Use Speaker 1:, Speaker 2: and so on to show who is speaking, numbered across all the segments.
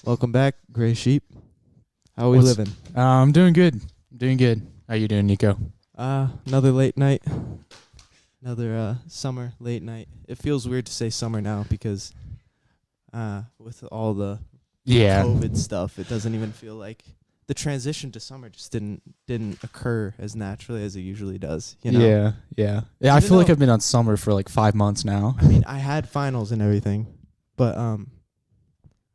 Speaker 1: Welcome back, Gray Sheep. How are we living?
Speaker 2: I'm doing good. How you doing, Nico?
Speaker 1: Another late night. Another summer late night. It feels weird to say summer now because with all the COVID stuff, it doesn't even feel like the transition to summer just didn't occur as naturally as it usually does. You know?
Speaker 2: Yeah. I feel like I've been on summer for like 5 months now.
Speaker 1: I mean, I had finals and everything, but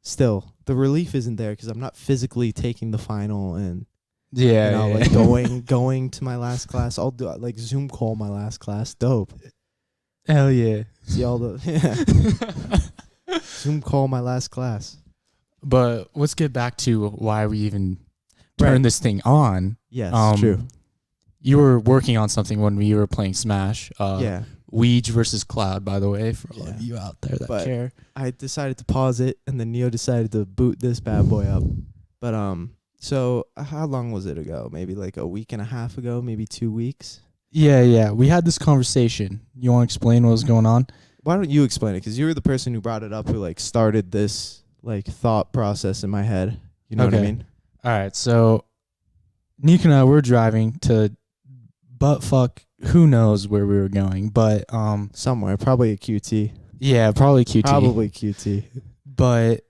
Speaker 1: still, the relief isn't there because I'm not physically taking the final and like going to my last class. I'll do like Zoom call my last class. Dope.
Speaker 2: Hell yeah.
Speaker 1: See all the Zoom call my last class.
Speaker 2: But let's get back to why we even turned this thing on.
Speaker 1: Yes, true.
Speaker 2: You were working on something when we were playing Smash.
Speaker 1: Yeah.
Speaker 2: Weege versus Cloud, by the way, for all of you out there that care.
Speaker 1: I decided to pause it, and then Neo decided to boot this bad boy up. But so how long was it ago? Maybe like a week and a half ago, maybe 2 weeks.
Speaker 2: Yeah. We had this conversation. You want to explain what was going on?
Speaker 1: Why don't you explain it? Because you were the person who brought it up, who like started this like thought process in my head. You know what I mean?
Speaker 2: All right. So Nick and I were driving to buttfuck. Who knows where we were going, but
Speaker 1: somewhere, probably a QT.
Speaker 2: Yeah, probably QT.
Speaker 1: Probably QT.
Speaker 2: But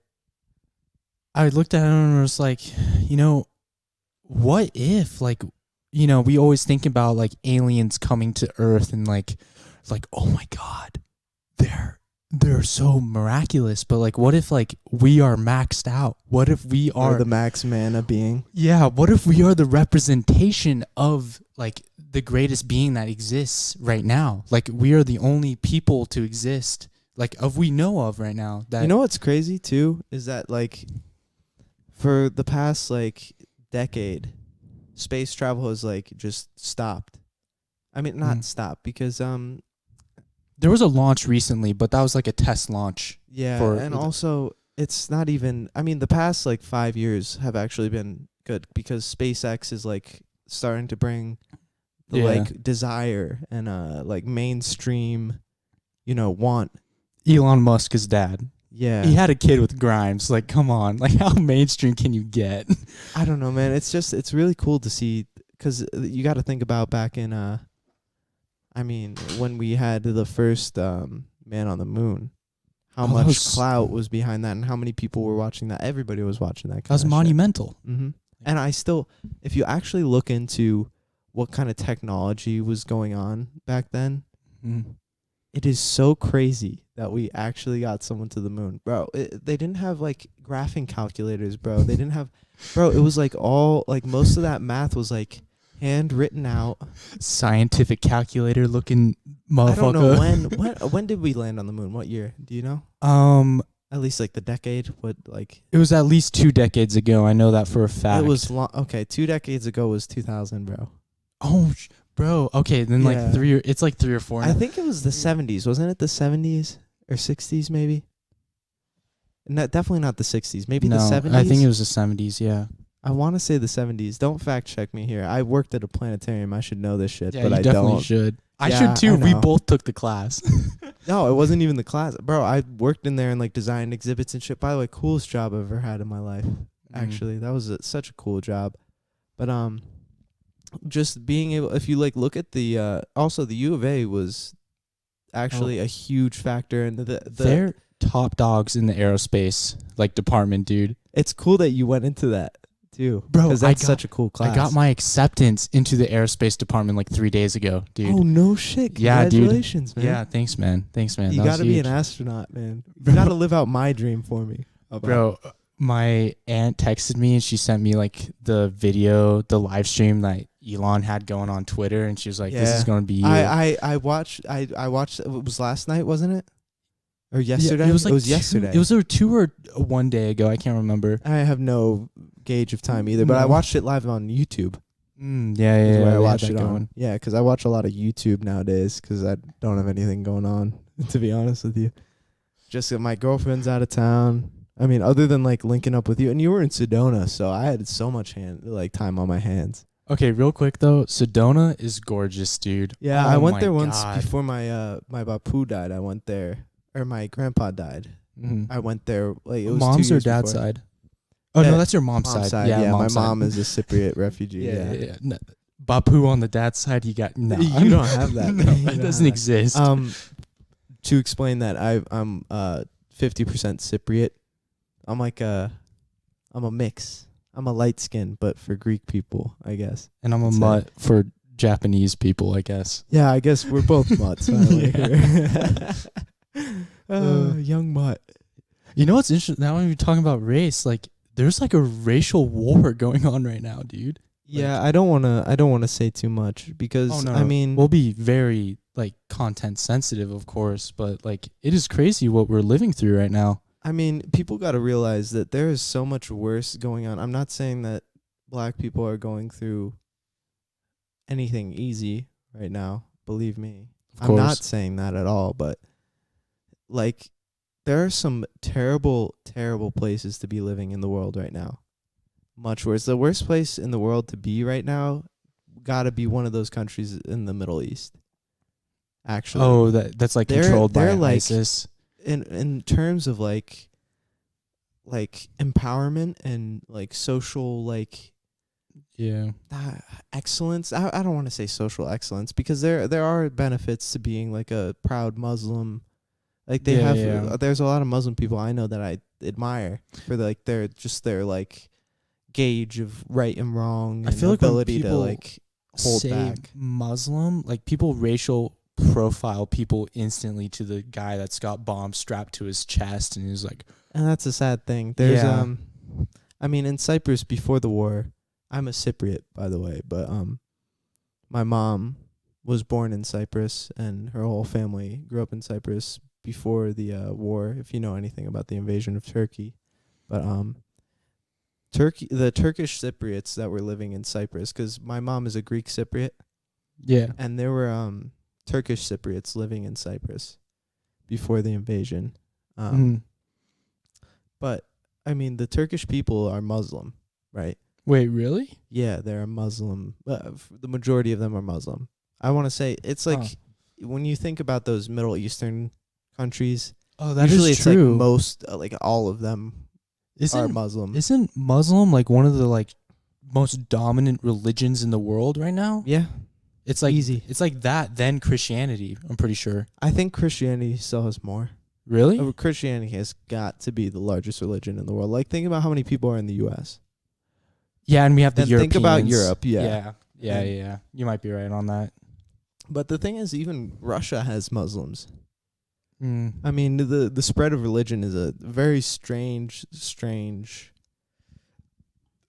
Speaker 2: I looked at him and was like, what if, like, we always think about like aliens coming to Earth and like, oh my God, they're so miraculous. But like, what if like we are maxed out? What if we are
Speaker 1: the max mana being?
Speaker 2: Yeah. What if we are the representation of like the greatest being that exists right now? Like we are the only people to exist like we know of right now. That
Speaker 1: what's crazy too is that like for the past like decade, space travel has like just stopped. I mean, not stopped because
Speaker 2: there was a launch recently, but that was like a test launch.
Speaker 1: Yeah, and also it's not even. I mean, the past like 5 years have actually been good because SpaceX is like starting to bring the like desire and like mainstream, want.
Speaker 2: Elon Musk's dad.
Speaker 1: Yeah,
Speaker 2: he had a kid with Grimes. Like, come on, like how mainstream can you get?
Speaker 1: I don't know, man. It's really cool to see because you got to think about back in I mean, when we had the first man on the moon, how much clout was behind that and how many people were watching that. Everybody was watching that.
Speaker 2: That was monumental.
Speaker 1: Mm-hmm. And I still, if you actually look into what kind of technology was going on back then, it is so crazy that we actually got someone to the moon. Bro, they didn't have like graphing calculators, bro. They didn't have, bro, it was like all, like most of that math was like handwritten out.
Speaker 2: Scientific calculator looking motherfucker.
Speaker 1: I don't know when did we land on the moon? What year? Do you know? At least like the decade. What like?
Speaker 2: It was at least 2 decades ago. I know that for a fact.
Speaker 1: It was long. Okay, 2 decades ago was 2000, bro.
Speaker 2: Oh, bro. Okay, then like it's like 3 or 4.
Speaker 1: I think it was the 70s. Wasn't it the 70s or 60s maybe? Definitely not the 60s. Maybe the 70s.
Speaker 2: I think it was the 70s. Yeah.
Speaker 1: I want to say the 70s. Don't fact check me here. I worked at a planetarium. I should know this shit,
Speaker 2: yeah,
Speaker 1: but
Speaker 2: you
Speaker 1: I
Speaker 2: definitely
Speaker 1: don't.
Speaker 2: should. I should too. We both took the class.
Speaker 1: No, it wasn't even the class. Bro, I worked in there and like designed exhibits and shit. By the way, coolest job I've ever had in my life. Actually, that was such a cool job. But just being able, if you like look at the also the U of A was actually a huge factor in
Speaker 2: they're top dogs in the aerospace like department, dude.
Speaker 1: It's cool that you went into that too,
Speaker 2: bro.
Speaker 1: Because that's such a cool class.
Speaker 2: I got my acceptance into the aerospace department like 3 days ago, dude.
Speaker 1: Oh no shit! Congratulations, man.
Speaker 2: Yeah, thanks, man.
Speaker 1: You gotta be an astronaut, man. You gotta live out my dream for me,
Speaker 2: bro. My aunt texted me and she sent me like the video, the live stream that Elon had going on Twitter, and she was like, "This is gonna be you."
Speaker 1: I watched. I watched. It was last night, wasn't it? Or yesterday?
Speaker 2: Yeah, it was
Speaker 1: yesterday.
Speaker 2: It was 2 or 1 day ago. I can't remember.
Speaker 1: I have no gauge of time either, but I watched it live on YouTube.
Speaker 2: Yeah.
Speaker 1: Where I watched it on. Yeah, because I watch a lot of YouTube nowadays because I don't have anything going on, to be honest with you. Just my girlfriend's out of town. I mean, other than like linking up with you, and you were in Sedona, so I had so much time on my hands.
Speaker 2: Okay, real quick though, Sedona is gorgeous, dude.
Speaker 1: Yeah, I went there once before my my Bapu died. I went there. or my grandpa died,
Speaker 2: Mm-hmm.
Speaker 1: I went there like it was 2
Speaker 2: Mom's or
Speaker 1: years
Speaker 2: dad's
Speaker 1: before.
Speaker 2: side? Oh
Speaker 1: Yeah,
Speaker 2: no, that's your mom's,
Speaker 1: Mom's
Speaker 2: side.
Speaker 1: side.
Speaker 2: Yeah,
Speaker 1: Yeah, my
Speaker 2: mom's side.
Speaker 1: mom is a Cypriot refugee.
Speaker 2: Yeah. No, Bapu on the dad's side, you got no.
Speaker 1: You don't have that.
Speaker 2: No,
Speaker 1: You
Speaker 2: it
Speaker 1: don't
Speaker 2: doesn't
Speaker 1: have that.
Speaker 2: exist.
Speaker 1: To explain that, I'm 50% Cypriot. I'm a mix. I'm a light skin, but for Greek people, I guess.
Speaker 2: And I'm a
Speaker 1: I'd say.
Speaker 2: mutt for Japanese people, I guess.
Speaker 1: Yeah, I guess we're both mutts. Finally.
Speaker 2: Yeah.
Speaker 1: Young mutt.
Speaker 2: You know what's interesting? Now when you're talking about race, like there's like a racial war going on right now, dude.
Speaker 1: Yeah, I don't wanna say too much because I mean
Speaker 2: we'll be very like content sensitive, of course, but like it is crazy what we're living through right now.
Speaker 1: I mean, people got to realize that there is so much worse going on. I'm not saying that black people are going through anything easy right now. Believe me. I'm not saying that at all, but like there are some terrible, terrible places to be living in the world right now. Much worse. The worst place in the world to be right now got to be one of those countries in the Middle East. Actually.
Speaker 2: Oh, that's like controlled by
Speaker 1: like,
Speaker 2: ISIS.
Speaker 1: In terms of like empowerment and like social like excellence. I don't want to say social excellence because there are benefits to being like a proud Muslim. Like they there's a lot of Muslim people I know that I admire for like their like gauge of right and wrong.
Speaker 2: I
Speaker 1: and
Speaker 2: feel like
Speaker 1: ability
Speaker 2: when
Speaker 1: to like hold
Speaker 2: say
Speaker 1: back.
Speaker 2: Muslim, like people racial profile people instantly to the guy that's got bombs strapped to his chest and is like,
Speaker 1: and that's a sad thing. There's I mean in Cyprus before the war, I'm a Cypriot by the way, but my mom was born in Cyprus and her whole family grew up in Cyprus before the war, if you know anything about the invasion of Turkey. But the Turkish Cypriots that were living in Cyprus, cuz my mom is a Greek Cypriot.
Speaker 2: Yeah.
Speaker 1: And there were Turkish Cypriots living in Cyprus before the invasion. But I mean, the Turkish people are Muslim, right?
Speaker 2: Wait, really?
Speaker 1: Yeah, they're Muslim. The majority of them are Muslim. I want to say it's like when you think about those Middle Eastern countries.
Speaker 2: Oh, that
Speaker 1: usually
Speaker 2: is
Speaker 1: it's
Speaker 2: true.
Speaker 1: like most, like all of them are Muslim.
Speaker 2: Isn't Muslim like one of the like most dominant religions in the world right now?
Speaker 1: Yeah,
Speaker 2: it's like
Speaker 1: easy.
Speaker 2: It's like that, then Christianity. I'm pretty sure.
Speaker 1: I think Christianity still has more.
Speaker 2: Really?
Speaker 1: Christianity has got to be the largest religion in the world. Like, think about how many people are in the U.S.
Speaker 2: Yeah, and we have the Europeans.
Speaker 1: Think about Europe. Yeah.
Speaker 2: You might be right on that.
Speaker 1: But the thing is, even Russia has Muslims.
Speaker 2: Mm.
Speaker 1: I mean, the spread of religion is a very strange.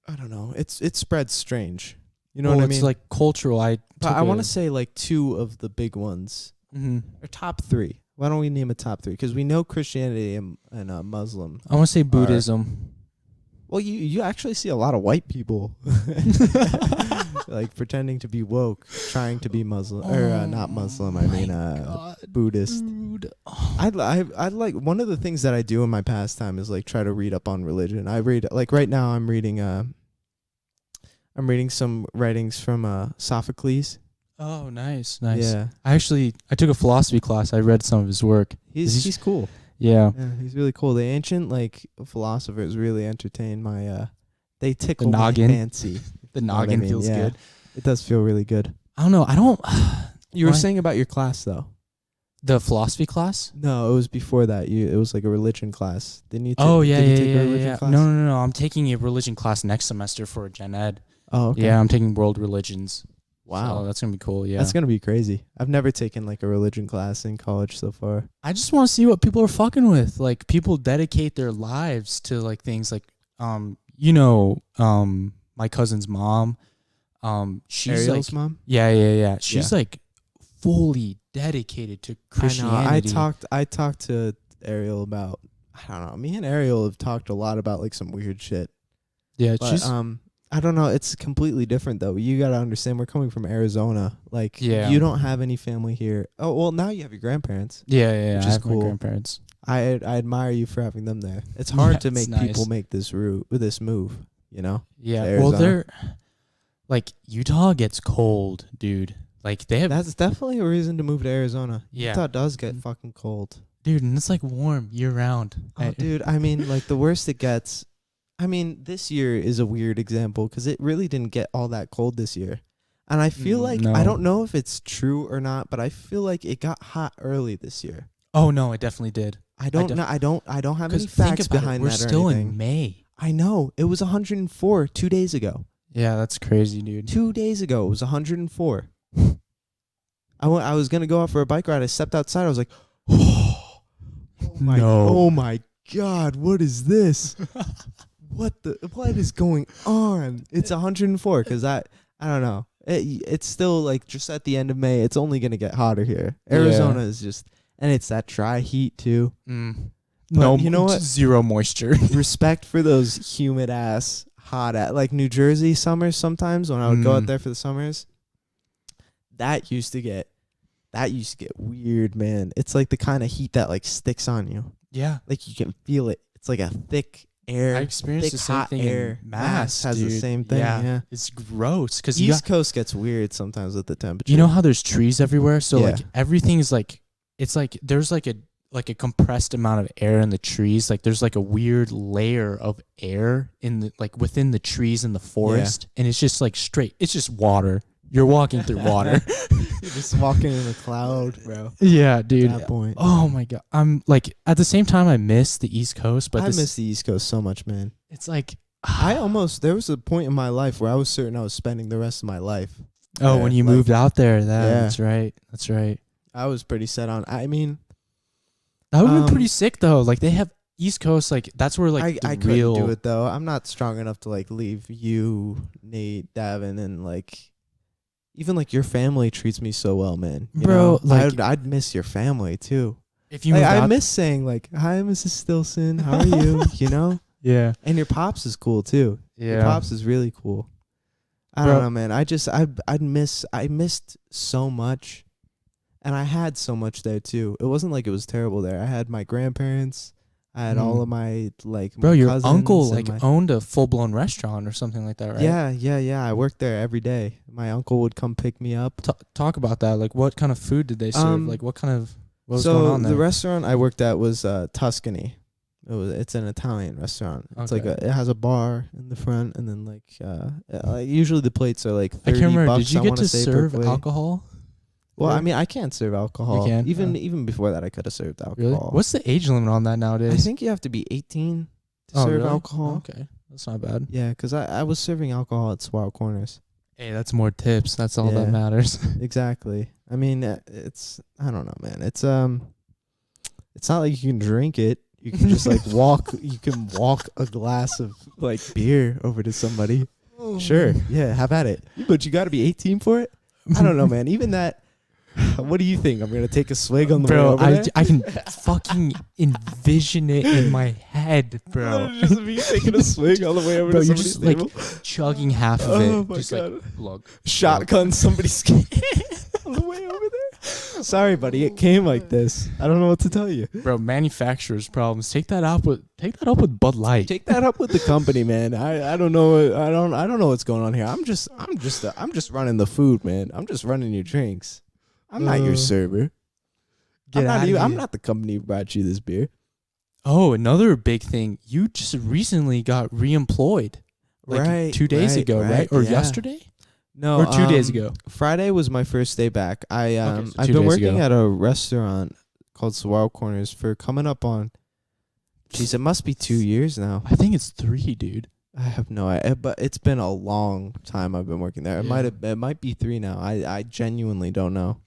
Speaker 1: I don't know. It spreads strange. You know what I mean?
Speaker 2: It's like cultural.
Speaker 1: I want to say like two of the big ones, or top three. Why don't we name a top three? Because we know Christianity and Muslim.
Speaker 2: I want to say Buddhism.
Speaker 1: Well, you actually see a lot of white people like pretending to be woke, trying to be Muslim or not Muslim. I mean, Buddhist.
Speaker 2: Dude.
Speaker 1: I'd like one of the things that I do in my pastime is like try to read up on religion. I read like right now I'm reading some writings from Sophocles.
Speaker 2: Oh, nice.
Speaker 1: Yeah,
Speaker 2: I took a philosophy class. I read some of his work.
Speaker 1: he's cool.
Speaker 2: Yeah,
Speaker 1: he's really cool. The ancient like philosophers really entertain my. They tickle
Speaker 2: the
Speaker 1: my
Speaker 2: noggin.
Speaker 1: fancy.
Speaker 2: The noggin feels good.
Speaker 1: It does feel really good.
Speaker 2: I don't know.
Speaker 1: You were saying about your class though.
Speaker 2: The philosophy class?
Speaker 1: No, it was before that. It was like a religion class. Didn't you?
Speaker 2: Did you
Speaker 1: take a religion class?
Speaker 2: No. I'm taking a religion class next semester for a gen ed.
Speaker 1: Oh, okay.
Speaker 2: Yeah, I'm taking world religions.
Speaker 1: Wow,
Speaker 2: so that's gonna be cool. Yeah,
Speaker 1: that's gonna be crazy. I've never taken like a religion class in college so far.
Speaker 2: I just want to see what people are fucking with. Like people dedicate their lives to like things like my cousin's mom. She's
Speaker 1: Ariel's mom.
Speaker 2: Yeah. She's like fully dedicated to Christianity.
Speaker 1: I know. I talked to Ariel about. I don't know. Me and Ariel have talked a lot about like some weird shit.
Speaker 2: Yeah,
Speaker 1: but,
Speaker 2: she's.
Speaker 1: I don't know. It's completely different though. You gotta understand. We're coming from Arizona. Like,
Speaker 2: yeah.
Speaker 1: You don't have any family here. Oh well, now you have your grandparents.
Speaker 2: Yeah.
Speaker 1: Which
Speaker 2: I
Speaker 1: is
Speaker 2: have
Speaker 1: cool.
Speaker 2: my grandparents.
Speaker 1: I admire you for having them there. It's hard to make people make this move. You know.
Speaker 2: Yeah. Well, they're like Utah gets cold, dude. Like they have.
Speaker 1: That's definitely a reason to move to Arizona.
Speaker 2: Yeah.
Speaker 1: Utah does get fucking cold.
Speaker 2: dude, and it's like warm year round.
Speaker 1: Oh, dude, I mean, like the worst it gets. I mean, this year is a weird example because it really didn't get all that cold this year. And I feel like,
Speaker 2: no.
Speaker 1: I don't know if it's true or not, but I feel like it got hot early this year.
Speaker 2: Oh no, it definitely did.
Speaker 1: I don't know. I don't have any
Speaker 2: 'Cause think
Speaker 1: facts
Speaker 2: about
Speaker 1: behind
Speaker 2: We're
Speaker 1: that or
Speaker 2: still
Speaker 1: anything.
Speaker 2: in May.
Speaker 1: I know. It was 104 2 days ago.
Speaker 2: Yeah, that's crazy, dude.
Speaker 1: 2 days ago, it was 104. I was going to go out for a bike ride. I stepped outside. I was like, oh my God, what is this? What is going on? It's 104 because I don't know. It's still like just at the end of May. It's only going to get hotter here. Arizona is just, and it's that dry heat too.
Speaker 2: No,
Speaker 1: you know what?
Speaker 2: Zero moisture.
Speaker 1: Respect for those humid ass, hot at like New Jersey summers sometimes when I would go out there for the summers. That used to get weird, man. It's like the kind of heat that like sticks on you.
Speaker 2: Yeah.
Speaker 1: Like you can feel it. It's like a thick air.
Speaker 2: I experienced the same thing in Mass,
Speaker 1: has
Speaker 2: dude.
Speaker 1: the same thing. Yeah.
Speaker 2: It's gross because
Speaker 1: East Coast gets weird sometimes with the temperature.
Speaker 2: You know how there's trees everywhere, so
Speaker 1: Yeah.
Speaker 2: like everything is like, it's like there's like a compressed amount of air in the trees. Like there's like a weird layer of air in the like within the trees in the forest, and it's just like straight. It's just water. You're walking through water.
Speaker 1: You're just walking in a cloud, bro.
Speaker 2: Yeah, dude.
Speaker 1: At that point.
Speaker 2: Oh my God. I'm like, at the same time, I miss the East Coast, but
Speaker 1: I miss the East Coast so much, man.
Speaker 2: it's like,
Speaker 1: there was a point in my life where I was certain I was spending the rest of my life.
Speaker 2: oh, when you
Speaker 1: like-
Speaker 2: moved out there,
Speaker 1: Yeah.
Speaker 2: that's right. That's right.
Speaker 1: I was pretty set on. I mean,
Speaker 2: That would have been pretty sick though. Like they have East Coast, like that's where like
Speaker 1: I
Speaker 2: the real.
Speaker 1: couldn't do it though. I'm not strong enough to like leave you, Nate, Davin, and like even like your family treats me so well, man. You
Speaker 2: Bro,
Speaker 1: know?
Speaker 2: like-
Speaker 1: I'd miss your family too.
Speaker 2: If you
Speaker 1: Like,
Speaker 2: moved
Speaker 1: I
Speaker 2: out,
Speaker 1: miss saying like, "Hi, Mrs. Stilson. How are you?" You know.
Speaker 2: yeah,
Speaker 1: And your pops is cool too. Your
Speaker 2: yeah.
Speaker 1: pops is really cool. I
Speaker 2: Bro.
Speaker 1: don't know, man. I missed so much, and I had so much there too. It wasn't like it was terrible there. I had my grandparents. I had all of my like.
Speaker 2: Bro,
Speaker 1: my
Speaker 2: your
Speaker 1: cousins
Speaker 2: uncle
Speaker 1: and
Speaker 2: like
Speaker 1: my-
Speaker 2: owned a full blown restaurant or something like that, right?
Speaker 1: Yeah. I worked there every day. My uncle would come pick me up.
Speaker 2: Talk about that. Like, what kind of food did they serve? Like, what was going on there?
Speaker 1: The restaurant I worked at was Tuscany. It's an Italian restaurant. It's like
Speaker 2: Okay.
Speaker 1: it has a bar in the front, and then like usually the plates are like $30.
Speaker 2: I can't remember. Did you
Speaker 1: I
Speaker 2: get
Speaker 1: wanna
Speaker 2: to
Speaker 1: say, per
Speaker 2: serve
Speaker 1: plate.
Speaker 2: alcohol?
Speaker 1: Well, I
Speaker 2: Really?
Speaker 1: mean, I can't serve alcohol.
Speaker 2: can?
Speaker 1: Even before that, I could have served
Speaker 2: Really?
Speaker 1: alcohol.
Speaker 2: What's the age limit on that nowadays?
Speaker 1: I think you have to be 18 to
Speaker 2: Oh,
Speaker 1: serve
Speaker 2: really?
Speaker 1: alcohol.
Speaker 2: Okay, that's not bad.
Speaker 1: Yeah, because I was serving alcohol at Swell Corners.
Speaker 2: Hey, that's more tips. That's all that
Speaker 1: Yeah.
Speaker 2: matters.
Speaker 1: Exactly. I mean, it's I don't know, man. It's not like you can drink it. You can just like walk. You can walk a glass of like beer over to somebody. Sure, yeah, have at it. But you got to be 18 for it. I don't know, man. Even that. What do you think? I'm gonna take a swig on the way
Speaker 2: Bro,
Speaker 1: over there?
Speaker 2: I can fucking envision it in my head, bro.
Speaker 1: Just me taking a swig all the way over
Speaker 2: Bro,
Speaker 1: to
Speaker 2: you're
Speaker 1: somebody's
Speaker 2: just like
Speaker 1: table.
Speaker 2: chugging half of
Speaker 1: Oh
Speaker 2: it.
Speaker 1: my
Speaker 2: Just
Speaker 1: God.
Speaker 2: like glug.
Speaker 1: Shotgun somebody's skin on the way over there. Sorry, buddy. It came like this. I don't know what to tell you.
Speaker 2: Bro, manufacturer's problems. Take that up with Bud Light.
Speaker 1: Take that up with the company, man. I don't know. I don't know what's going on here. I'm just running the food, man. I'm just running your drinks. I'm not your server. I'm not the company who brought you this beer.
Speaker 2: Oh, another big thing. You just recently got reemployed. Like
Speaker 1: Right,
Speaker 2: 2 days
Speaker 1: right,
Speaker 2: ago, right?
Speaker 1: right,
Speaker 2: Or
Speaker 1: yeah.
Speaker 2: yesterday?
Speaker 1: No,
Speaker 2: Or 2 days ago?
Speaker 1: Friday was my first day back.
Speaker 2: Okay, so
Speaker 1: I've
Speaker 2: 2
Speaker 1: been
Speaker 2: days
Speaker 1: working
Speaker 2: ago.
Speaker 1: at a restaurant called Saguaro Corners for coming up on. Geez, it must be 2 years now.
Speaker 2: I think it's 3, dude.
Speaker 1: I have no idea, but it's been a long time I've been working there. It might be 3 now. I genuinely don't know.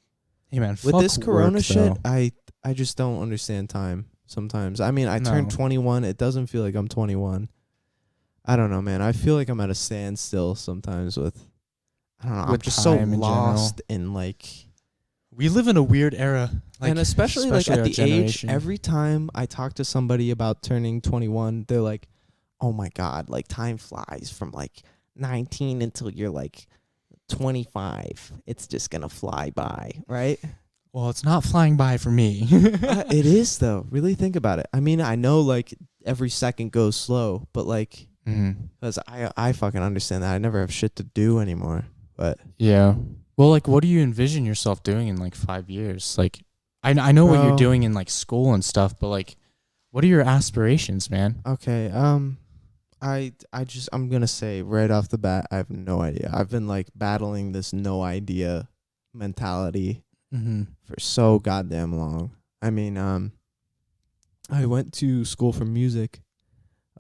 Speaker 2: Hey, man,
Speaker 1: With
Speaker 2: fuck
Speaker 1: this Corona
Speaker 2: work,
Speaker 1: shit,
Speaker 2: though.
Speaker 1: I just don't understand time sometimes. I mean, I
Speaker 2: No.
Speaker 1: turned 21. It doesn't feel like I'm 21. I don't know, man. I feel like I'm at a standstill sometimes with. I don't know. I'm
Speaker 2: With
Speaker 1: just so
Speaker 2: time in
Speaker 1: lost in like.
Speaker 2: We live in a weird era. Like,
Speaker 1: and especially like at
Speaker 2: our
Speaker 1: the age,
Speaker 2: generation.
Speaker 1: every time I talk to somebody about turning 21, they're like, "Oh my God, like time flies from like 19 until you're like 25. It's just gonna fly by, right?"
Speaker 2: Well, it's not flying by for me.
Speaker 1: It is though. Really think about it. I mean, I know like every second goes slow, but like, because I fucking understand that I never have shit to do anymore. But
Speaker 2: Yeah. Well, like, what do you envision yourself doing in like 5 years? Like, I know what you're
Speaker 1: Bro.
Speaker 2: doing in like school and stuff, but like, what are your aspirations, man?
Speaker 1: Okay. I'm gonna say right off the bat, I have no idea. I've been like battling this no idea mentality
Speaker 2: Mm-hmm.
Speaker 1: for so goddamn long. I mean, I went to school for music.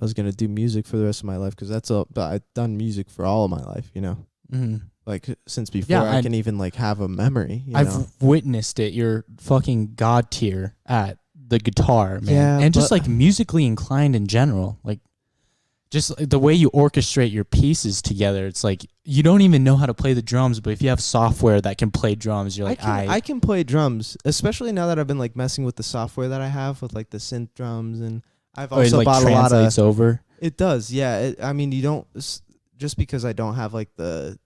Speaker 1: I was gonna do music for the rest of my life because but I've done music for all of my life.
Speaker 2: Mm-hmm.
Speaker 1: Like since before I
Speaker 2: I
Speaker 1: can even like have a memory.
Speaker 2: I've witnessed it. You're fucking god tier at the guitar, man.
Speaker 1: Yeah,
Speaker 2: and just
Speaker 1: but-
Speaker 2: like musically inclined in general. Like just the way you orchestrate your pieces together. It's like you don't even know how to play the drums, but if you have software that can play drums, you're like,
Speaker 1: I can play drums, especially now that I've been like messing with the software that I have with like the synth drums, and I've
Speaker 2: it
Speaker 1: also
Speaker 2: like
Speaker 1: bought a lot of.
Speaker 2: translates over.
Speaker 1: It does, yeah. I mean, you don't just because I don't have like the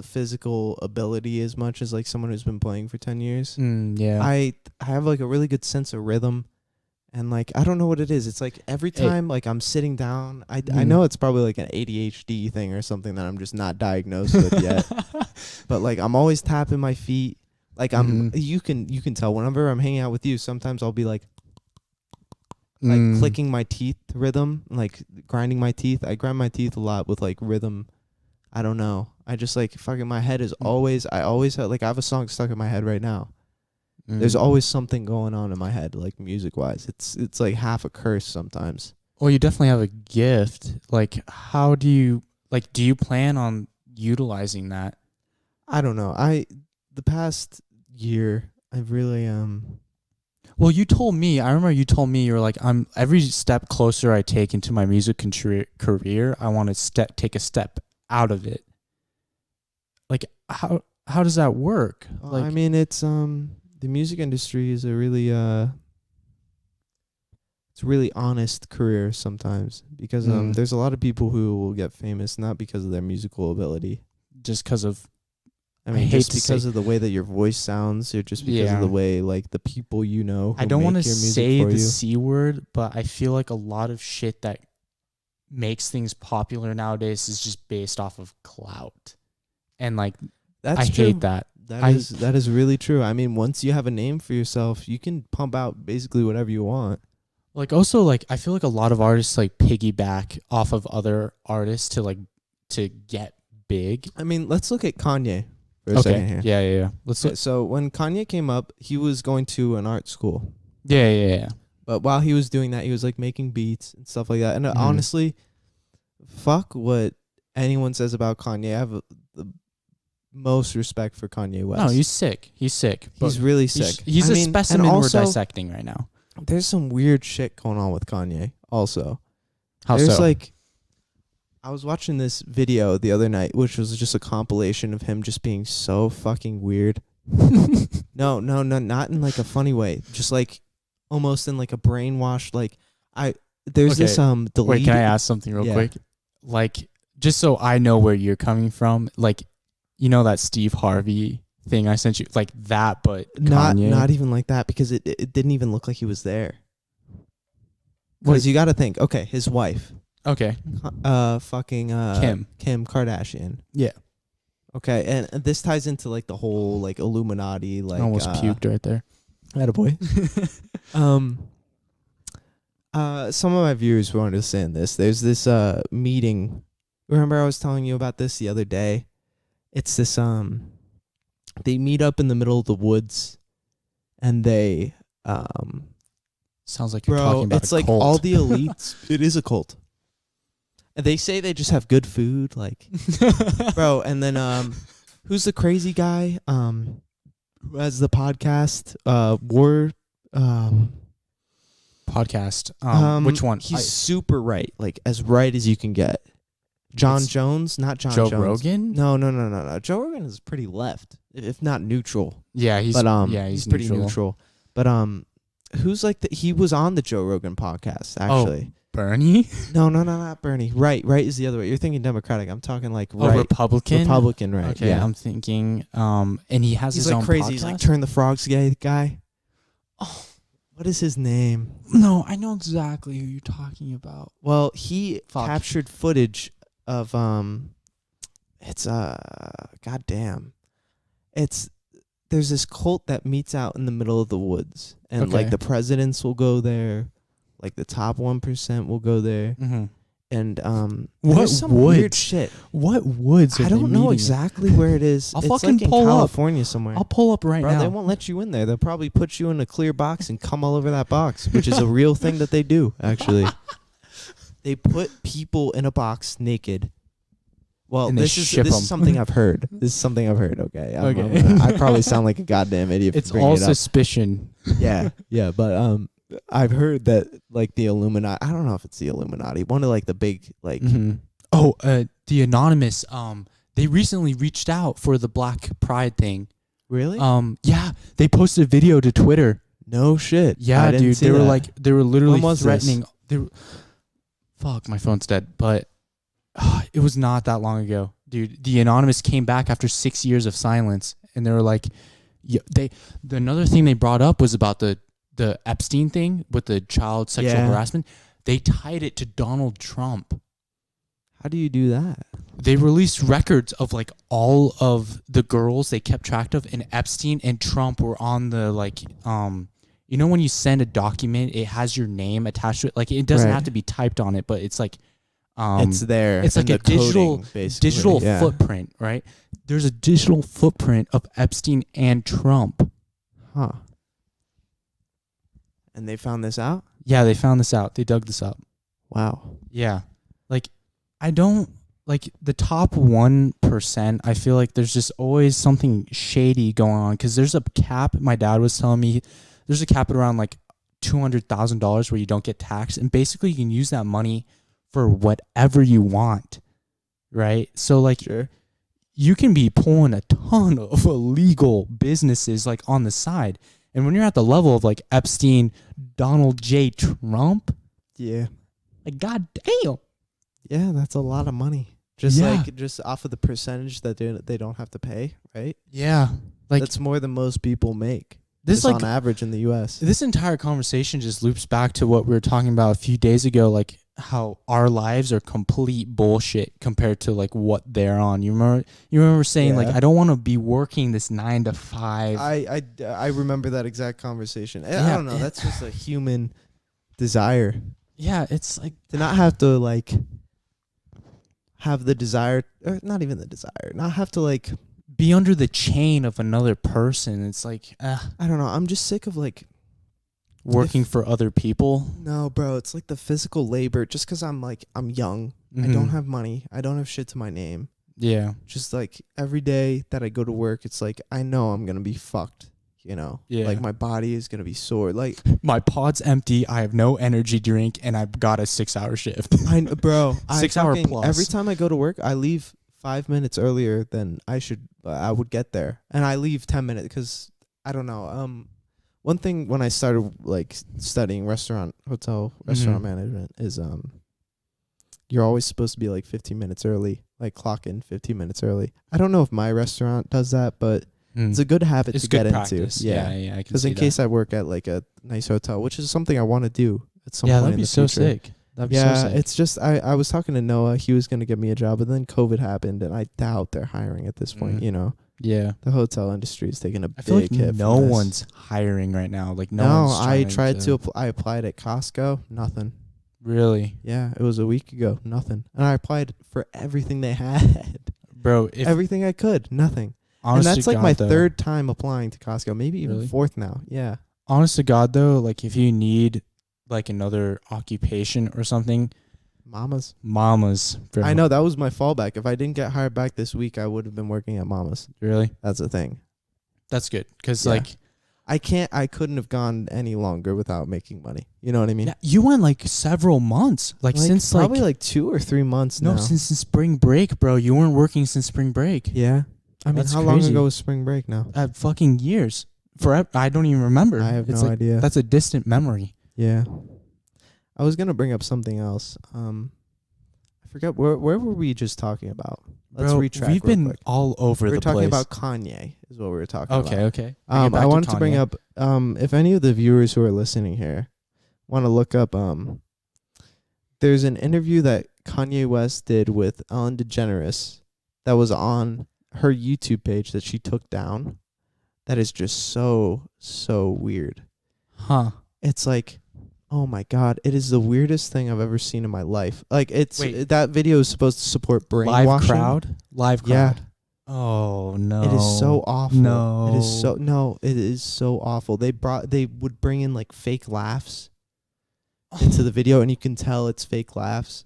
Speaker 1: physical ability as much as like someone who's been playing for 10 years.
Speaker 2: Yeah.
Speaker 1: I have like a really good sense of rhythm, and like I don't know what it is. It's like every time like I'm sitting down, I know it's probably like an ADHD thing or something that I'm just not diagnosed with yet. But like I'm always tapping my feet. Like you can tell whenever I'm hanging out with you. Sometimes I'll be like clicking my teeth rhythm, like grinding my teeth. I grind my teeth a lot with like rhythm. I don't know. I just like fucking my head is always. I always have, like I have a song stuck in my head right now. There's always something going on in my head, like music wise. It's like half a curse sometimes.
Speaker 2: Well, you definitely have a gift. Like, how do you plan on utilizing that?
Speaker 1: I don't know. The past year I've really
Speaker 2: Well, you told me. I remember you told me you were like, I'm every step closer I take into my music career, I want to take a step out of it. Like, how does that work? Like,
Speaker 1: I mean, it's the music industry is a really it's a really honest career sometimes because there's a lot of people who will get famous not because of their musical ability,
Speaker 2: just because of
Speaker 1: I mean, just because of the way that your voice sounds, or just because of the
Speaker 2: Yeah.
Speaker 1: way like the people you know. Who
Speaker 2: I don't
Speaker 1: want to
Speaker 2: say the C word, but I feel like a lot of shit that makes things popular nowadays is just based off of clout, and like
Speaker 1: That's
Speaker 2: I
Speaker 1: true.
Speaker 2: hate that.
Speaker 1: That is really true. I mean, once you have a name for yourself, you can pump out basically whatever you want.
Speaker 2: Like also like I feel like a lot of artists like piggyback off of other artists to get big.
Speaker 1: I mean, let's look at Kanye for a second here.
Speaker 2: Yeah. Let's look.
Speaker 1: So when Kanye came up, he was going to an art school.
Speaker 2: Yeah.
Speaker 1: But while he was doing that, he was like making beats and stuff like that. And honestly, fuck what anyone says about Kanye. I have the most respect for Kanye West.
Speaker 2: No, he's sick.
Speaker 1: He's really sick.
Speaker 2: He's
Speaker 1: I
Speaker 2: a
Speaker 1: mean,
Speaker 2: specimen
Speaker 1: and
Speaker 2: we're
Speaker 1: also,
Speaker 2: dissecting right now.
Speaker 1: There's some weird shit going on with Kanye also.
Speaker 2: How
Speaker 1: There's
Speaker 2: so?
Speaker 1: like, I was watching this video the other night, which was just a compilation of him just being so fucking weird. No, not in like a funny way. Just like almost in like a brainwashed like there's this deleted.
Speaker 2: Wait, can I ask something real quick? Like just so I know where you're coming from, like you know that Steve Harvey thing I sent you, like that, but Kanye?
Speaker 1: Not even like that because it didn't even look like he was there. Because you got to think, okay, his wife,
Speaker 2: okay,
Speaker 1: fucking Kim Kardashian.
Speaker 2: Yeah.
Speaker 1: Okay, and this ties into like the whole like Illuminati, like
Speaker 2: I almost puked right there.
Speaker 1: Attaboy. Some of my viewers will understand this. There's this meeting. Remember I was telling you about this the other day? It's this they meet up in the middle of the woods and they
Speaker 2: sounds like you're talking about
Speaker 1: it's
Speaker 2: a
Speaker 1: like
Speaker 2: cult.
Speaker 1: all the elites. It is a cult. And they say they just have good food, like bro, and then who's the crazy guy who has the podcast War
Speaker 2: podcast. Which one?
Speaker 1: He's super right, like as right as you can get. John Jones, not John
Speaker 2: Joe
Speaker 1: Jones.
Speaker 2: Rogan?
Speaker 1: No. Joe Rogan is pretty left, if not neutral.
Speaker 2: Yeah, he's
Speaker 1: pretty neutral. But who's like he was on the Joe Rogan podcast actually.
Speaker 2: Oh, Bernie?
Speaker 1: No, not Bernie. Right is the other way. You're thinking Democratic. I'm talking like right.
Speaker 2: Republican?
Speaker 1: Republican, right.
Speaker 2: Okay,
Speaker 1: yeah.
Speaker 2: I'm thinking and he has
Speaker 1: He's
Speaker 2: his
Speaker 1: like
Speaker 2: own
Speaker 1: crazy.
Speaker 2: podcast?
Speaker 1: He's like Turn the Frogs guy. Oh, what is his name?
Speaker 2: No, I know exactly who you're talking about.
Speaker 1: Well, he captured footage of it's goddamn. It's there's this cult that meets out in the middle of the woods, and like
Speaker 2: Okay.
Speaker 1: the presidents will go there, like the top 1% will go there,
Speaker 2: Mm-hmm.
Speaker 1: and
Speaker 2: What
Speaker 1: there's some weird
Speaker 2: woods?
Speaker 1: shit.
Speaker 2: What woods? Are
Speaker 1: I
Speaker 2: they
Speaker 1: don't know
Speaker 2: meeting in?
Speaker 1: exactly where it is.
Speaker 2: I'll
Speaker 1: It's
Speaker 2: fucking
Speaker 1: like in
Speaker 2: pull up.
Speaker 1: California somewhere.
Speaker 2: I'll pull up right
Speaker 1: Bro,
Speaker 2: now.
Speaker 1: they won't let you in there. They'll probably put you in a clear box and come all over that box, which is a real thing that they do, actually. They put people in a box naked. Well,
Speaker 2: And they
Speaker 1: this is
Speaker 2: ship 'em.
Speaker 1: something I've heard. This is something I've heard, okay?
Speaker 2: Okay.
Speaker 1: I probably sound like a goddamn idiot
Speaker 2: It's
Speaker 1: for bringing
Speaker 2: all
Speaker 1: it up.
Speaker 2: suspicion.
Speaker 1: Yeah, but I've heard that like the Illuminati, I don't know if it's the Illuminati, one of like the big like
Speaker 2: Mm-hmm. Oh, the Anonymous. They recently reached out for the Black Pride thing.
Speaker 1: Really?
Speaker 2: Yeah, they posted a video to Twitter.
Speaker 1: No shit.
Speaker 2: Yeah,
Speaker 1: I didn't
Speaker 2: dude.
Speaker 1: see
Speaker 2: They were
Speaker 1: that.
Speaker 2: like, they were literally
Speaker 1: When was this?
Speaker 2: threatening. They were, fuck, my phone's dead. But it was not that long ago, dude. The Anonymous came back after 6 years of silence, and they were like, yeah, another thing they brought up was about the Epstein thing with the child sexual
Speaker 1: Yeah.
Speaker 2: harassment. They tied it to Donald Trump.
Speaker 1: How do you do that?
Speaker 2: They released records of like all of the girls they kept track of, and Epstein and Trump were on the like you know when you send a document, it has your name attached to it. Like it doesn't
Speaker 1: Right.
Speaker 2: have to be typed on it, but it's like
Speaker 1: It's there.
Speaker 2: it's like
Speaker 1: in
Speaker 2: a
Speaker 1: the coding,
Speaker 2: digital
Speaker 1: basically.
Speaker 2: digital
Speaker 1: Yeah.
Speaker 2: footprint, right? There's a digital footprint of Epstein and Trump.
Speaker 1: Huh. And they found this out?
Speaker 2: Yeah, they found this out. They dug this up.
Speaker 1: Wow.
Speaker 2: Yeah. Like I don't like the top 1%. I feel like there's just always something shady going on because there's a cap. My dad was telling me there's a cap at around like $200,000 where you don't get taxed, and basically you can use that money for whatever you want, right? So like
Speaker 1: Sure.
Speaker 2: you can be pulling a ton of illegal businesses like on the side, and when you're at the level of like Epstein, Donald J. Trump,
Speaker 1: Yeah.
Speaker 2: like goddamn.
Speaker 1: Yeah, that's a lot of money. Just
Speaker 2: Yeah.
Speaker 1: like just off of the percentage that they don't have to pay, right?
Speaker 2: Yeah, like
Speaker 1: That's more than most people make.
Speaker 2: this,
Speaker 1: Just
Speaker 2: like
Speaker 1: on average in the US.
Speaker 2: this entire conversation just loops back to what we were talking about a few days ago, like how our lives are complete bullshit compared to like what they're on. You remember saying like
Speaker 1: Yeah.
Speaker 2: I don't want to be working this 9 to 5.
Speaker 1: I remember that exact conversation. I
Speaker 2: Yeah.
Speaker 1: don't know. That's just a human desire
Speaker 2: Yeah, it's like
Speaker 1: to not have to like have the desire, or not even the desire, not have to like.
Speaker 2: be under the chain of another person. It's like
Speaker 1: I don't know. I'm just sick of like.
Speaker 2: working for other people.
Speaker 1: No, bro. It's like the physical labor. Just because I'm young, I
Speaker 2: Mhm.
Speaker 1: don't have money, I don't have shit to my name.
Speaker 2: Yeah.
Speaker 1: Just like every day that I go to work, it's like I know I'm gonna be fucked. You know,
Speaker 2: Yeah.
Speaker 1: like my body is gonna be sore. Like
Speaker 2: My pod's empty. I have no energy drink, and I've got a 6-hour shift.
Speaker 1: bro,
Speaker 2: 6 hour
Speaker 1: fucking-
Speaker 2: plus.
Speaker 1: Every time I go to work, I leave 5 minutes earlier than I would get there, and I leave 10 minutes because I don't know. One thing when I started like studying hotel restaurant management is you're always supposed to be like 15 minutes early, like clock in 15 minutes early. I don't know if my restaurant does that, but it's a good habit
Speaker 2: It's
Speaker 1: to
Speaker 2: good
Speaker 1: get
Speaker 2: practice.
Speaker 1: into. Yeah.
Speaker 2: Yeah, I can
Speaker 1: Because
Speaker 2: see
Speaker 1: in case I work at like a nice hotel, which is something I want to do at some
Speaker 2: yeah,
Speaker 1: point
Speaker 2: that'd
Speaker 1: in
Speaker 2: be
Speaker 1: the
Speaker 2: so
Speaker 1: future.
Speaker 2: sick. That'd be
Speaker 1: Yeah,
Speaker 2: so sick.
Speaker 1: it's just I was talking to Noah. He was gonna give me a job, but then COVID happened, and I doubt they're hiring at this point.
Speaker 2: Mhm.
Speaker 1: You know,
Speaker 2: Yeah.
Speaker 1: the hotel industry is taking a
Speaker 2: I
Speaker 1: big
Speaker 2: feel like
Speaker 1: hit.
Speaker 2: no
Speaker 1: from this.
Speaker 2: one's hiring right now. Like no
Speaker 1: No,
Speaker 2: one's
Speaker 1: I
Speaker 2: trying
Speaker 1: tried to. I applied at Costco. Nothing.
Speaker 2: Really,
Speaker 1: Yeah, it was a week ago. Nothing. And I applied for everything they had.
Speaker 2: bro. If
Speaker 1: Everything I could. Nothing. And
Speaker 2: honest
Speaker 1: that's
Speaker 2: to
Speaker 1: like
Speaker 2: God,
Speaker 1: my
Speaker 2: though,
Speaker 1: third time applying to Costco. Maybe even
Speaker 2: Really?
Speaker 1: fourth now. Yeah.
Speaker 2: Honest to God, though, like if you need like another occupation or something,
Speaker 1: Mama's.
Speaker 2: Mama's. Bro.
Speaker 1: I know that was my fallback. If I didn't get hired back this week, I would have been working at Mama's.
Speaker 2: Really,
Speaker 1: That's the thing.
Speaker 2: that's good because
Speaker 1: Yeah.
Speaker 2: like
Speaker 1: I couldn't have gone any longer without making money. You know what I mean?
Speaker 2: yeah, you went like several months, like since
Speaker 1: probably
Speaker 2: like
Speaker 1: like 2 or 3 months
Speaker 2: no,
Speaker 1: now.
Speaker 2: since the spring break, bro. You weren't working since spring break.
Speaker 1: Yeah. I mean,
Speaker 2: That's
Speaker 1: how long
Speaker 2: crazy.
Speaker 1: ago was spring break now?
Speaker 2: Fucking years. Forever. I don't even remember.
Speaker 1: I have
Speaker 2: it's
Speaker 1: no
Speaker 2: like,
Speaker 1: idea.
Speaker 2: That's a distant memory.
Speaker 1: Yeah. I was gonna bring up something else. I forgot where were we just talking about? Let's
Speaker 2: Bro,
Speaker 1: retrack.
Speaker 2: we've
Speaker 1: real
Speaker 2: been
Speaker 1: quick.
Speaker 2: all over
Speaker 1: We were
Speaker 2: the
Speaker 1: talking
Speaker 2: place.
Speaker 1: about Kanye. Is what we were talking about.
Speaker 2: Okay.
Speaker 1: I wanted to bring up if any of the viewers who are listening here want to look up there's an interview that Kanye West did with Ellen DeGeneres that was on her YouTube page that she took down that is just so weird.
Speaker 2: Huh.
Speaker 1: It's like, oh my god, it is the weirdest thing I've ever seen in my life. Like that video is supposed to support brainwashing.
Speaker 2: Live crowd.
Speaker 1: Yeah.
Speaker 2: Oh no.
Speaker 1: It is so awful.
Speaker 2: No.
Speaker 1: It is so awful. They would bring in like fake laughs into the video, and you can tell it's fake laughs.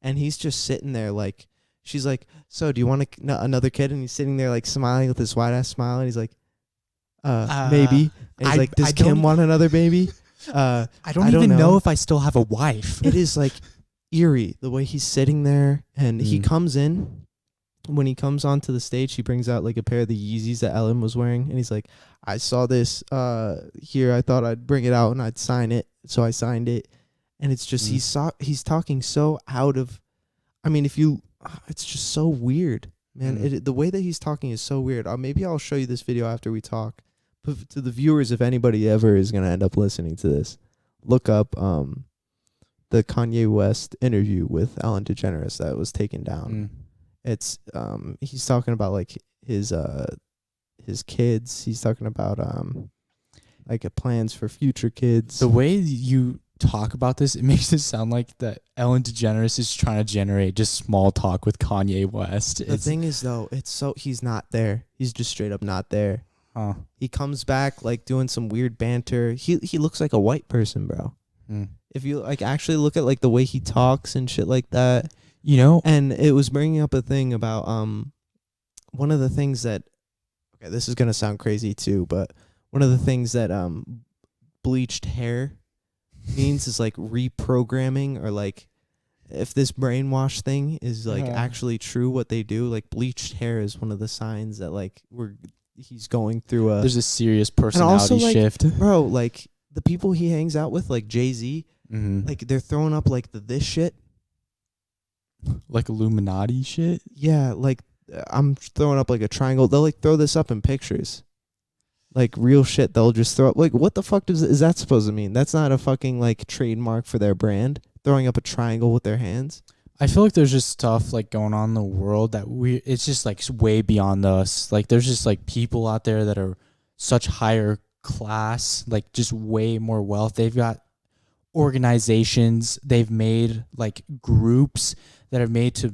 Speaker 1: And he's just sitting there like, she's like, so do you want another kid? And he's sitting there like smiling with this wide ass smile, and he's like, maybe. And he's like, does Kim want another baby?
Speaker 2: I don't even know if I still have a wife.
Speaker 1: It is like eerie the way he's sitting there, and he comes in. When he comes onto the stage, he brings out like a pair of the Yeezys that Ellen was wearing, and he's like, I saw this here, I thought I'd bring it out and I'd sign it, so I signed it. And it's just he's talking so out of, I mean, it's just so weird, man. The way that he's talking is so weird. Maybe I'll show you this video after we talk. But to the viewers, if anybody ever is gonna end up listening to this, look up the Kanye West interview with Ellen DeGeneres that was taken down. It's he's talking about like his kids. He's talking about like plans for future kids.
Speaker 2: The way you talk about this, it makes it sound like that Ellen DeGeneres is trying to generate just small talk with Kanye West.
Speaker 1: The thing is though, he's not there. He's just straight up not there.
Speaker 2: Huh.
Speaker 1: He comes back like doing some weird banter. He looks like a white person, bro. If you like actually look at like the way he talks and shit like that.
Speaker 2: You know,
Speaker 1: and it was bringing up a thing about one of the things that, okay, this is gonna sound crazy too, but one of the things that bleached hair means is like reprogramming, or like if this brainwash thing is like actually true, what they do, like bleached hair is one of the signs that like he's going through
Speaker 2: there's a serious personality shift,
Speaker 1: bro. Like the people he hangs out with, like Jay-Z, like they're throwing up like this shit.
Speaker 2: Like Illuminati shit?
Speaker 1: Yeah, like I'm throwing up like a triangle. They'll like throw this up in pictures. Like real shit, they'll just throw up. Like, what the fuck is that supposed to mean? That's not a fucking like trademark for their brand. Throwing up a triangle with their hands.
Speaker 2: I feel like there's just stuff like going on in the world that it's just like way beyond us. Like there's just like people out there that are such higher class, like just way more wealth. They've got organizations, they've made like groups that are made to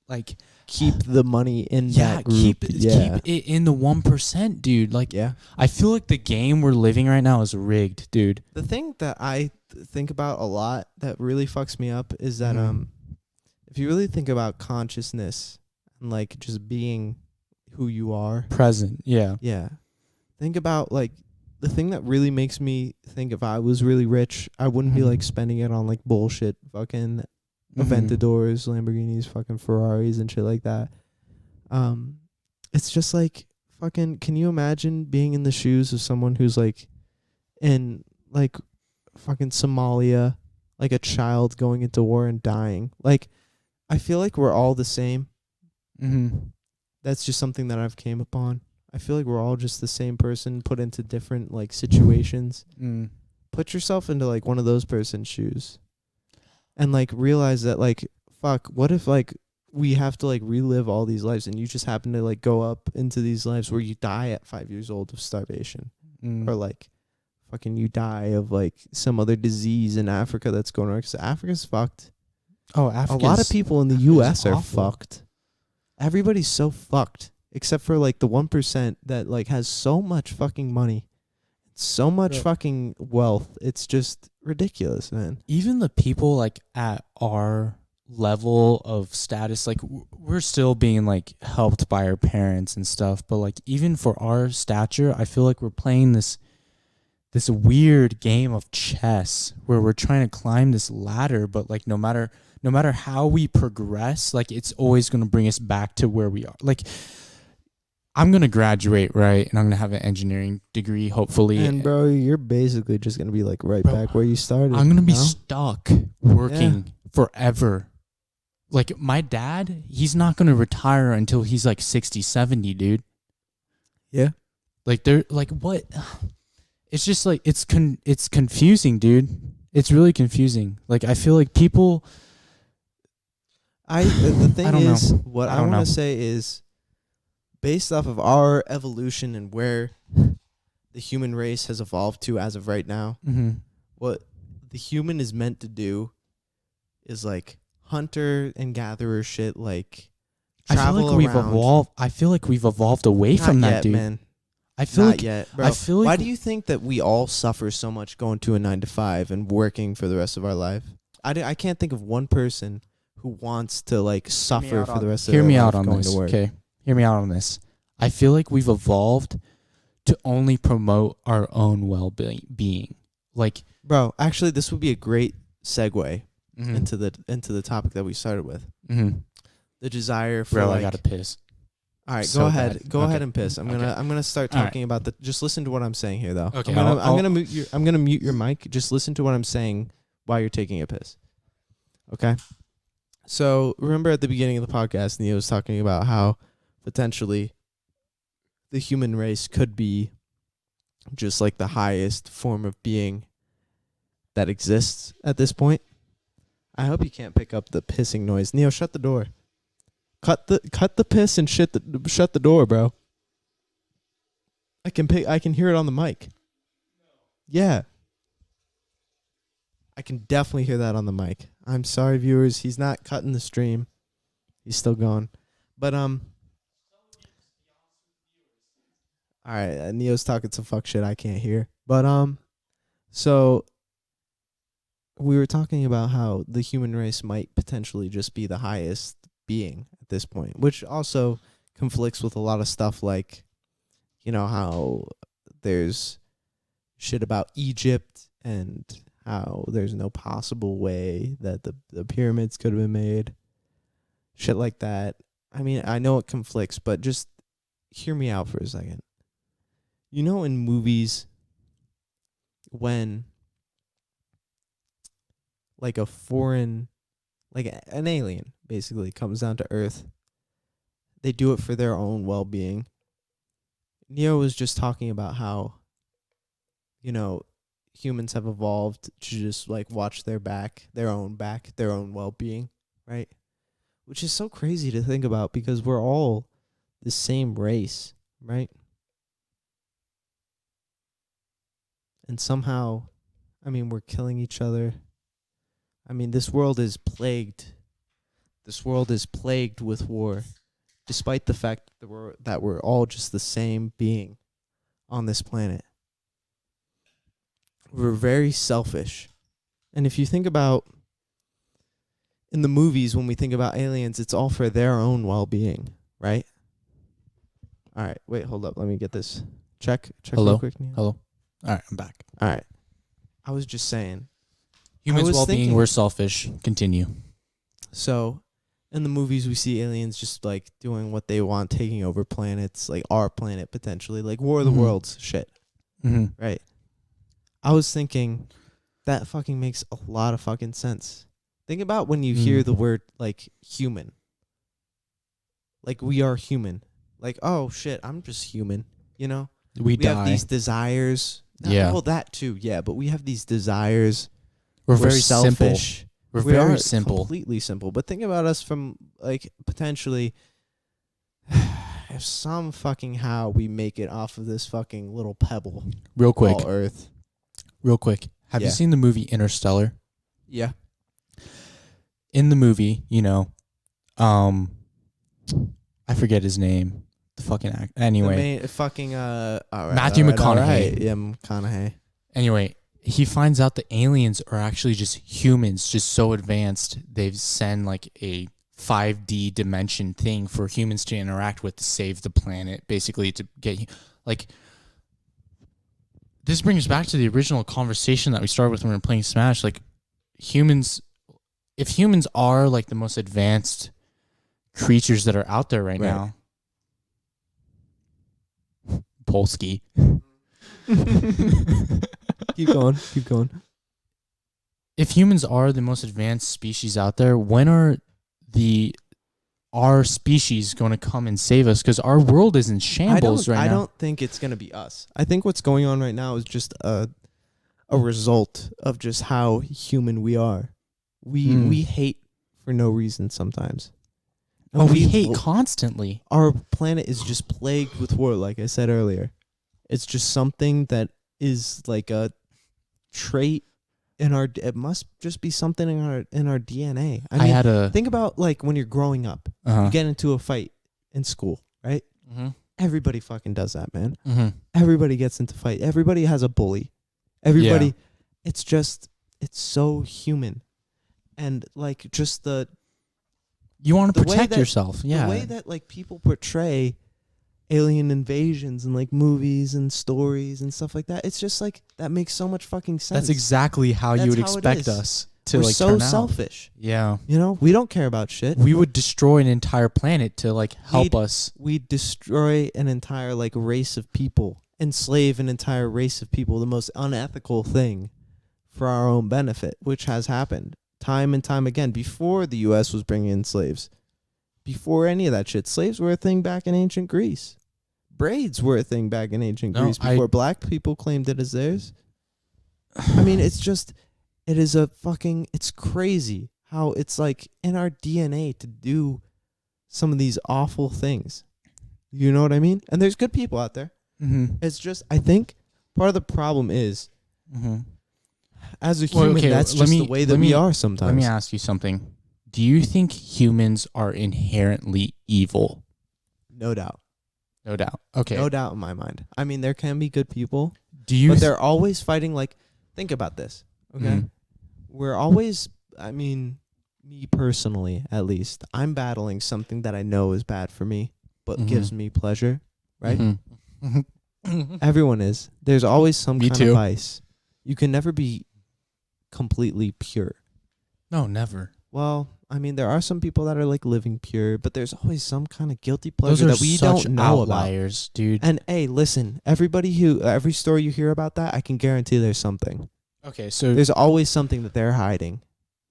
Speaker 2: like
Speaker 1: keep the money in that group.
Speaker 2: Keep it in the 1%, dude. Like, I feel like the game we're living right now is rigged, dude.
Speaker 1: The thing that I think about a lot that really fucks me up is that if you really think about consciousness and like just being who you are,
Speaker 2: present,
Speaker 1: think about like the thing that really makes me think if I was really rich, I wouldn't be like spending it on like bullshit fucking Aventadors, Lamborghinis, fucking Ferraris and shit like that. It's just like fucking, can you imagine being in the shoes of someone who's like in like fucking Somalia, like a child going into war and dying? Like, I feel like we're all the same. That's just something that I've came upon. I feel like we're all just the same person put into different like situations. Put yourself into like one of those person's shoes. And like realize that like, fuck, what if like we have to like relive all these lives and you just happen to like go up into these lives where you die at 5 years old of starvation, or like fucking you die of like some other disease in Africa that's going on, because Africa's fucked.
Speaker 2: Oh, Africa.
Speaker 1: A lot of people in the U.S. are fucked. Everybody's so fucked except for like the 1% that like has so much fucking money. So much fucking wealth. It's just ridiculous, man.
Speaker 2: Even the people like at our level of status, like we're still being like helped by our parents and stuff, but like even for our stature, I feel like we're playing this weird game of chess where we're trying to climb this ladder, but like no matter how we progress, like it's always going to bring us back to where we are. Like, I'm going to graduate, right? And I'm going to have an engineering degree, hopefully.
Speaker 1: And, bro, you're basically just going to be, like, back where you started.
Speaker 2: I'm going to be stuck working forever. Like, my dad, he's not going to retire until he's, like, 60, 70, dude.
Speaker 1: Yeah.
Speaker 2: Like, they're, like, what? It's just, like, it's confusing, dude. It's really confusing. Like, I feel like people...
Speaker 1: The thing is, what I want to say is, based off of our evolution and where the human race has evolved to as of right now, what the human is meant to do is like hunter and gatherer shit, like travel around.
Speaker 2: I feel like we've evolved away from that, dude.
Speaker 1: Man.
Speaker 2: I feel
Speaker 1: Not
Speaker 2: like
Speaker 1: yet, bro.
Speaker 2: I feel like
Speaker 1: Why do you think that we all suffer so much going to a 9 to 5 and working for the rest of our life? I can't think of one person who wants to like suffer for the rest of their life.
Speaker 2: Hear me out on
Speaker 1: going
Speaker 2: this,
Speaker 1: to work.
Speaker 2: okay? Hear me out on this. I feel like we've evolved to only promote our own well-being. Like,
Speaker 1: Bro, actually, this would be a great segue
Speaker 2: mm-hmm.
Speaker 1: into the topic that we started with.
Speaker 2: Mm-hmm.
Speaker 1: The desire for
Speaker 2: Bro,
Speaker 1: like,
Speaker 2: I gotta piss.
Speaker 1: All right,
Speaker 2: So
Speaker 1: go ahead.
Speaker 2: bad.
Speaker 1: Go
Speaker 2: Okay.
Speaker 1: ahead and piss. I'm gonna start
Speaker 2: All
Speaker 1: talking about the. Just listen to what I'm saying here, though.
Speaker 2: Okay,
Speaker 1: I'm gonna mute your mic. Just listen to what I'm saying while you're taking a piss. Okay. So remember at the beginning of the podcast, Neo was talking about how potentially the human race could be just like the highest form of being that exists at this point. I hope you can't pick up the pissing noise. Neo, shut the door. Cut the piss and shut the door, bro. I can hear it on the mic. Yeah. I can definitely hear that on the mic. I'm sorry, viewers. He's not cutting the stream. He's still going. But all right, Neo's talking some fuck shit I can't hear. But so we were talking about how the human race might potentially just be the highest being at this point, which also conflicts with a lot of stuff like, you know, how there's shit about Egypt and how there's no possible way that the pyramids could have been made. Shit like that. I mean, I know it conflicts, but just hear me out for a second. You know, in movies, when like a foreign, like an alien basically comes down to Earth, they do it for their own well-being. Neo was just talking about how, you know, humans have evolved to just like watch their own well-being, right? Which is so crazy to think about because we're all the same race, right? And somehow, I mean, we're killing each other. I mean, this world is plagued with war, despite the fact that we're all just the same being on this planet. We're very selfish. And if you think about in the movies, when we think about aliens, it's all for their own well-being, right? All right, wait, hold up. Let me get this. Check
Speaker 2: Hello?
Speaker 1: real quick. Neil.
Speaker 2: Hello? All right, I'm back.
Speaker 1: All right. I was just saying.
Speaker 2: Humans'
Speaker 1: was
Speaker 2: well-being,
Speaker 1: thinking-
Speaker 2: we're selfish. Continue.
Speaker 1: So, in the movies, we see aliens just, like, doing what they want, taking over planets, like our planet, potentially. Like, War of the
Speaker 2: Mhm.
Speaker 1: Worlds shit,
Speaker 2: Mm-hmm.
Speaker 1: right? I was thinking that fucking makes a lot of fucking sense. Think about when you hear the word, like, human. Like, we are human. Like, oh, shit, I'm just human, you know?
Speaker 2: We
Speaker 1: We have
Speaker 2: die.
Speaker 1: these desires.
Speaker 2: Yeah.
Speaker 1: Well, that too, yeah. But we have these desires.
Speaker 2: We're very
Speaker 1: selfish.
Speaker 2: simple. We're
Speaker 1: We
Speaker 2: very
Speaker 1: are
Speaker 2: simple.
Speaker 1: completely simple. But think about us from, like, potentially, if some fucking how we make it off of this fucking little pebble
Speaker 2: Real quick.
Speaker 1: called Earth.
Speaker 2: Real quick. Have you
Speaker 1: Yeah.
Speaker 2: seen the movie Interstellar?
Speaker 1: Yeah.
Speaker 2: In the movie, you know, I forget his name. The fucking act. Anyway.
Speaker 1: The main fucking, all right,
Speaker 2: Matthew
Speaker 1: all right, all
Speaker 2: McConaughey.
Speaker 1: right. Yeah, McConaughey.
Speaker 2: Anyway, he finds out the aliens are actually just humans, just so advanced. They send like a 5D dimension thing for humans to interact with to save the planet, basically to get like. This brings back to the original conversation that we started with when we were playing Smash. Like, humans, if humans are like the most advanced creatures that are out there right now, Polsky.
Speaker 1: Keep going. Keep going.
Speaker 2: If humans are the most advanced species out there, when are our species going to come and save us? Because our world is in shambles right now.
Speaker 1: I don't think it's going to be us. I think what's going on right now is just a result of just how human we are. We hate for no reason sometimes. And
Speaker 2: we hate constantly.
Speaker 1: Our planet is just plagued with war, like I said earlier. It's just something that is like a trait in our. It must just be something in our DNA. I mean,
Speaker 2: had a
Speaker 1: think about like when you're growing up, you get into a fight in school, right?
Speaker 2: mm-hmm.
Speaker 1: Everybody fucking does that, man.
Speaker 2: Mm-hmm.
Speaker 1: Everybody gets into fight. Everybody has a bully. Everybody. It's just, it's so human, and like just
Speaker 2: you want to
Speaker 1: the way
Speaker 2: protect
Speaker 1: that-
Speaker 2: yourself. Yeah.
Speaker 1: the way that like people portray alien invasions in like movies and stories and stuff like that. It's just like that makes so much fucking sense.
Speaker 2: That's exactly how you
Speaker 1: That's
Speaker 2: would
Speaker 1: how it
Speaker 2: expect
Speaker 1: is.
Speaker 2: us to
Speaker 1: We're
Speaker 2: like
Speaker 1: so
Speaker 2: turn out.
Speaker 1: selfish.
Speaker 2: Yeah.
Speaker 1: You know, we don't care about shit.
Speaker 2: We would destroy an entire planet to like help us.
Speaker 1: We destroy an entire like race of people, enslave an entire race of people, the most unethical thing for our own benefit, which has happened time and time again before the U.S. was bringing in slaves. Before any of that shit, slaves were a thing back in ancient Greece. Braids were a thing back in ancient
Speaker 2: No,
Speaker 1: Greece before black people claimed it as theirs. I mean, it's just, it's crazy how it's like in our DNA to do some of these awful things. You know what I mean? And there's good people out there.
Speaker 2: Mm-hmm.
Speaker 1: It's just, I think part of the problem is,
Speaker 2: Mm-hmm.
Speaker 1: as a
Speaker 2: Well,
Speaker 1: human,
Speaker 2: okay,
Speaker 1: that's
Speaker 2: let
Speaker 1: just
Speaker 2: me-
Speaker 1: the way that
Speaker 2: let
Speaker 1: we
Speaker 2: me-
Speaker 1: are sometimes.
Speaker 2: Let me ask you something. Do you think humans are inherently evil?
Speaker 1: No doubt.
Speaker 2: No doubt. Okay.
Speaker 1: No doubt in my mind. I mean, there can be good people,
Speaker 2: Do you?
Speaker 1: but they're always fighting. Like, think about this, okay?
Speaker 2: Mhm.
Speaker 1: We're always, I mean, me personally, at least, I'm battling something that I know is bad for me, but
Speaker 2: Mhm.
Speaker 1: gives me pleasure, right?
Speaker 2: Mhm. Mhm.
Speaker 1: Everyone is. There's always some
Speaker 2: Me
Speaker 1: kind
Speaker 2: too.
Speaker 1: of vice. You can never be completely pure.
Speaker 2: No, never.
Speaker 1: Well, I mean, there are some people that are like living pure, but there's always some kind of guilty pleasure
Speaker 2: Those are
Speaker 1: that we
Speaker 2: such
Speaker 1: don't know about.
Speaker 2: outliers, dude.
Speaker 1: And hey, listen, every story you hear about that, I can guarantee there's something.
Speaker 2: Okay, so
Speaker 1: There's always something that they're hiding.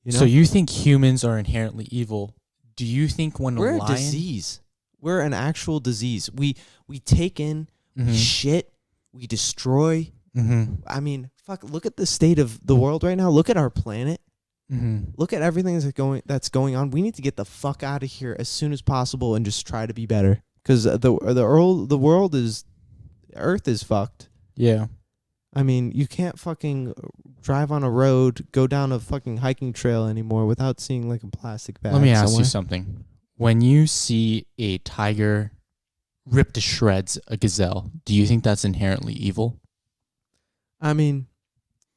Speaker 1: You know?
Speaker 2: so you think humans are inherently evil? Do you think when
Speaker 1: We're
Speaker 2: a
Speaker 1: a
Speaker 2: lion?
Speaker 1: disease. We're an actual disease. We take in
Speaker 2: Mhm.
Speaker 1: shit, we destroy.
Speaker 2: Mhm.
Speaker 1: I mean, fuck, look at the state of the world right now. Look at our planet.
Speaker 2: Mhm.
Speaker 1: Look at everything that's going on. We need to get the fuck out of here as soon as possible and just try to be better. Because Earth is fucked.
Speaker 2: Yeah.
Speaker 1: I mean, you can't fucking drive on a road, go down a fucking hiking trail anymore without seeing like a plastic bag.
Speaker 2: Let me ask
Speaker 1: somewhere.
Speaker 2: you something. When you see a tiger rip to shreds a gazelle, do you think that's inherently evil?
Speaker 1: I mean,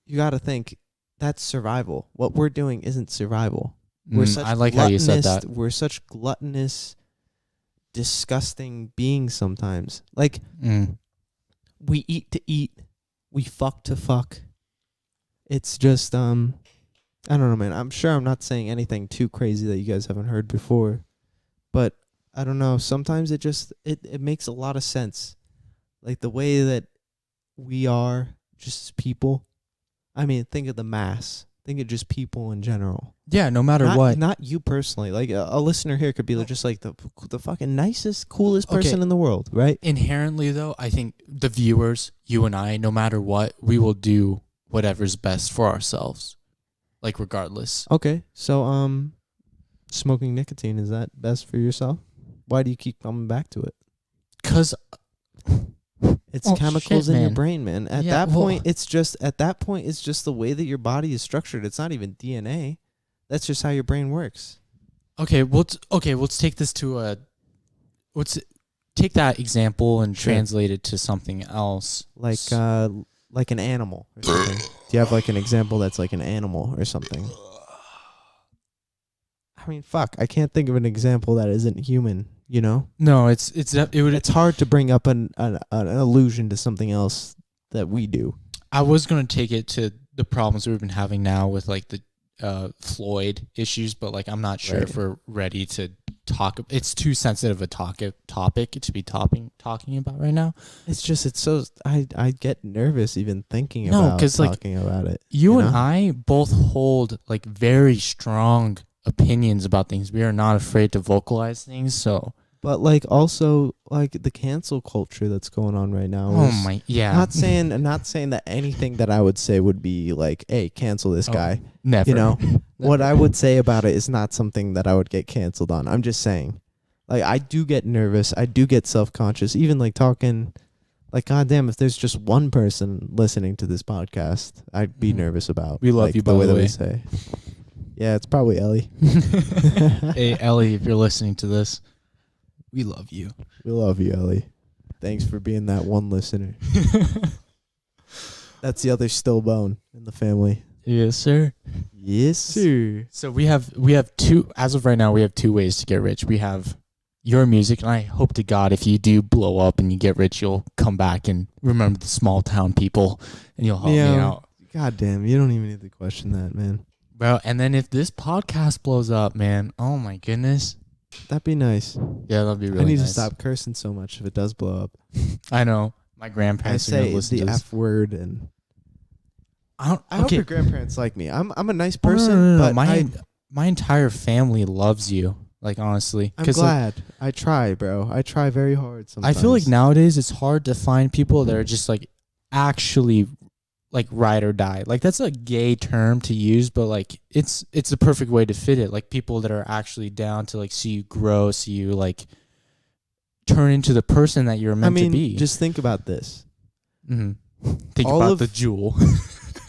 Speaker 1: you got to think that's survival. What we're doing isn't survival. We're such
Speaker 2: I like how you said
Speaker 1: gluttonous-
Speaker 2: that.
Speaker 1: We're such gluttonous, disgusting beings sometimes. Like,
Speaker 2: Mm.
Speaker 1: we eat to eat, we fuck to fuck. It's just I don't know, man. I'm sure I'm not saying anything too crazy that you guys haven't heard before, but I don't know. Sometimes it makes a lot of sense, like the way that we are just as people. I mean, think of the mass. Think of just people in general.
Speaker 2: Yeah, no matter
Speaker 1: not,
Speaker 2: what.
Speaker 1: Not you personally. Like a listener here could be like, just like the fucking nicest, coolest
Speaker 2: Okay.
Speaker 1: person in the world, right?
Speaker 2: Inherently, though, I think the viewers, you and I, no matter what, we will do whatever's best for ourselves, like regardless.
Speaker 1: Okay, so smoking nicotine, is that best for yourself? Why do you keep coming back to it?
Speaker 2: Because
Speaker 1: It's
Speaker 2: Oh,
Speaker 1: chemicals
Speaker 2: shit,
Speaker 1: in your
Speaker 2: man.
Speaker 1: brain, man. At
Speaker 2: Yeah,
Speaker 1: that
Speaker 2: well-
Speaker 1: point, it's just the way that your body is structured. It's not even DNA. That's just how your brain works.
Speaker 2: let's take this to let's take that example and
Speaker 1: Sure.
Speaker 2: translate it to something else.
Speaker 1: Like an animal or something. Do you have like an example that's like an animal or something? I mean, fuck. I can't think of an example that isn't human. You know,
Speaker 2: No, it's
Speaker 1: hard to bring up an allusion to something else that we do.
Speaker 2: I was gonna take it to the problems we've been having now with like the Floyd issues, but like I'm not sure
Speaker 1: Right.
Speaker 2: if we're ready to talk. It's too sensitive a topic to be talking about right now.
Speaker 1: It's so I get nervous even thinking
Speaker 2: No,
Speaker 1: about
Speaker 2: 'cause, like,
Speaker 1: talking about it.
Speaker 2: You and
Speaker 1: know?
Speaker 2: I both hold like very strong opinions about things. We are not afraid to vocalize things. So,
Speaker 1: But like also like the cancel culture that's going on right now.
Speaker 2: oh
Speaker 1: is-
Speaker 2: my, yeah,
Speaker 1: Not saying that anything that I would say would be like, hey, cancel this
Speaker 2: Oh,
Speaker 1: guy.
Speaker 2: never.
Speaker 1: You know, what I would say about it is not something that I would get canceled on. I'm just saying, like, I do get nervous. I do get self-conscious. Even like talking Like, goddamn, if there's just one person listening to this podcast, I'd be nervous about.
Speaker 2: We love
Speaker 1: like,
Speaker 2: you, by the
Speaker 1: that
Speaker 2: way.
Speaker 1: we say. Yeah, it's probably Ellie.
Speaker 2: Hey, Ellie, if you're listening to this, we love you.
Speaker 1: We love you, Ellie. Thanks for being that one listener. That's the other still bone in the family.
Speaker 2: Yes, sir.
Speaker 1: Yes, sir.
Speaker 2: So we have two, as of right now, we have two ways to get rich. We have your music, and I hope to God if you do blow up and you get rich, you'll come back and remember the small town people and you'll help me out.
Speaker 1: God damn, you don't even need to question that, man.
Speaker 2: Bro, and then if this podcast blows up, man, oh my goodness.
Speaker 1: That'd be nice.
Speaker 2: Yeah, that'd be really nice.
Speaker 1: I need to stop cursing so much if it does blow up.
Speaker 2: I know. My grandparents are going to listen to this.
Speaker 1: F word and
Speaker 2: I
Speaker 1: hope your grandparents like me. I'm a nice person,
Speaker 2: no.
Speaker 1: but
Speaker 2: my entire family loves you. Like, honestly.
Speaker 1: I'm glad. Like, I try, bro. I try very hard sometimes.
Speaker 2: I feel like nowadays it's hard to find people that are just like actually like ride or die. Like, that's a gay term to use, but like it's the perfect way to fit it. Like, people that are actually down to like see you grow, see you like turn into the person that you're meant to be.
Speaker 1: Just think about this.
Speaker 2: Mm-hmm. Think about the jewel.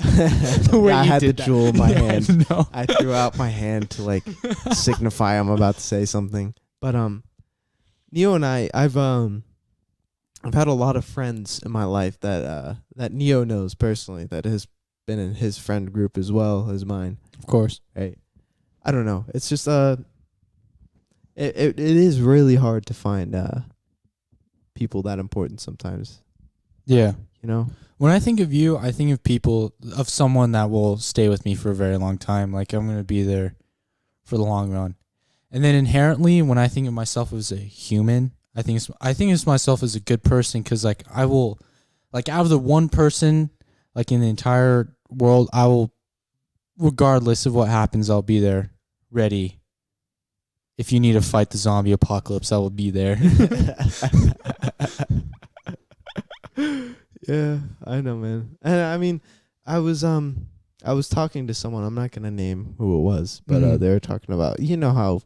Speaker 1: I had the jewel in my hand.
Speaker 2: No.
Speaker 1: I threw out my hand to like signify I'm about to say something. But Neo and I've had a lot of friends in my life that Neo knows personally, that has been in his friend group as well as mine.
Speaker 2: Of course.
Speaker 1: Right. I don't know. It's just it is really hard to find people that important sometimes.
Speaker 2: Yeah.
Speaker 1: You know?
Speaker 2: When I think of you, I think of someone that will stay with me for a very long time. Like, I'm going to be there for the long run. And then inherently, when I think of myself as a human, I think of myself as a good person, because like I will, like, out of the one person, like in the entire world, I will, regardless of what happens, I'll be there, ready. If you need to fight the zombie apocalypse, I will be there.
Speaker 1: Yeah, I know, man. And I mean, I was talking to someone. I'm not gonna name who it was, but they were talking about, you know how,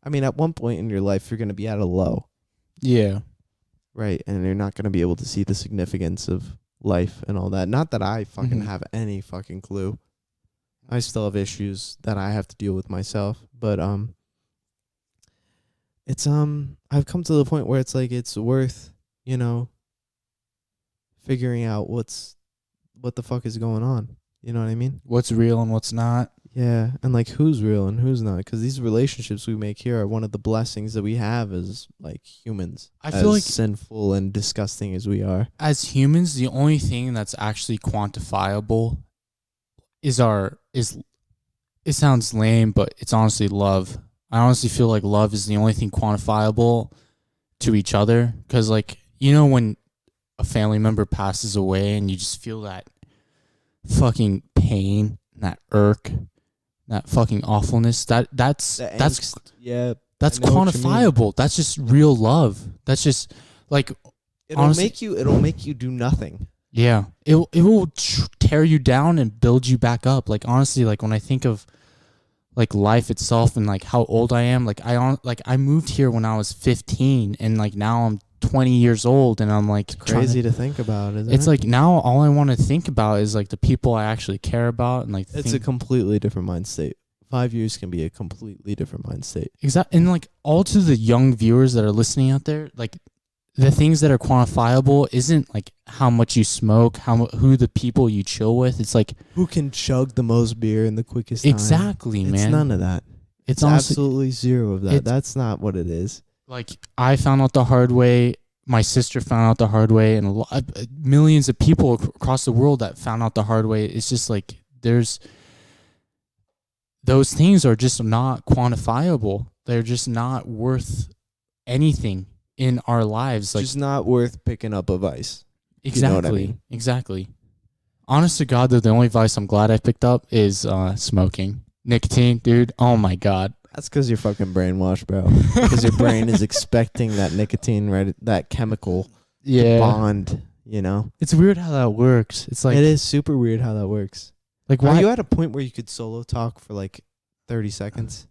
Speaker 1: I mean, at one point in your life you're gonna be at a low.
Speaker 2: Yeah.
Speaker 1: Right, and you're not gonna be able to see the significance of life and all that. Not that I fucking have any fucking clue. I still have issues that I have to deal with myself, but it's I've come to the point where it's like it's worth, you know, figuring out what the fuck is going on. You know what I mean?
Speaker 2: What's real and what's not.
Speaker 1: Yeah, and like who's real and who's not, because these relationships we make here are one of the blessings that we have as like humans.
Speaker 2: I feel like
Speaker 1: sinful and disgusting as we are.
Speaker 2: As humans, the only thing that's actually quantifiable is it sounds lame, but it's honestly love. I honestly feel like love is the only thing quantifiable to each other, because like, you know, when a family member passes away and you just feel that fucking pain, that irk, that fucking awfulness, that's quantifiable. That's just real love. That's just like,
Speaker 1: it'll make you do nothing.
Speaker 2: Yeah, it will tear you down and build you back up. Like, honestly, like when I think of like life itself and like how old I am, like I moved here when I was 15, and like now I'm 20 years old, and I'm like,
Speaker 1: it's crazy to think about, isn't it?
Speaker 2: It's like now all I want to think about is like the people I actually care about, and like
Speaker 1: it's a completely different mind state. 5 years can be a completely different mind state.
Speaker 2: Exactly. And like all to the young viewers that are listening out there, like the things that are quantifiable isn't like how much you smoke, who the people you chill with. It's like
Speaker 1: who can chug the most beer in the quickest time.
Speaker 2: Exactly, man.
Speaker 1: It's none of that. It's honestly, absolutely zero of that. That's not what it is.
Speaker 2: Like, I found out the hard way. My sister found out the hard way, and millions of people across the world that found out the hard way. It's just like those things are just not quantifiable. They're just not worth anything in our lives. Like,
Speaker 1: just not worth picking up a vice.
Speaker 2: Exactly. You know what I mean? Exactly. Honest to God, though, the only vice I'm glad I picked up is smoking. Nicotine, dude. Oh my God.
Speaker 1: That's because you're fucking brainwashed, bro. Because your brain is expecting that nicotine, right? That chemical bond, you know?
Speaker 2: It's weird how that works. It's like,
Speaker 1: it is super weird how that works.
Speaker 2: Like,
Speaker 1: why? Are you at a point where you could solo talk for like 30 seconds?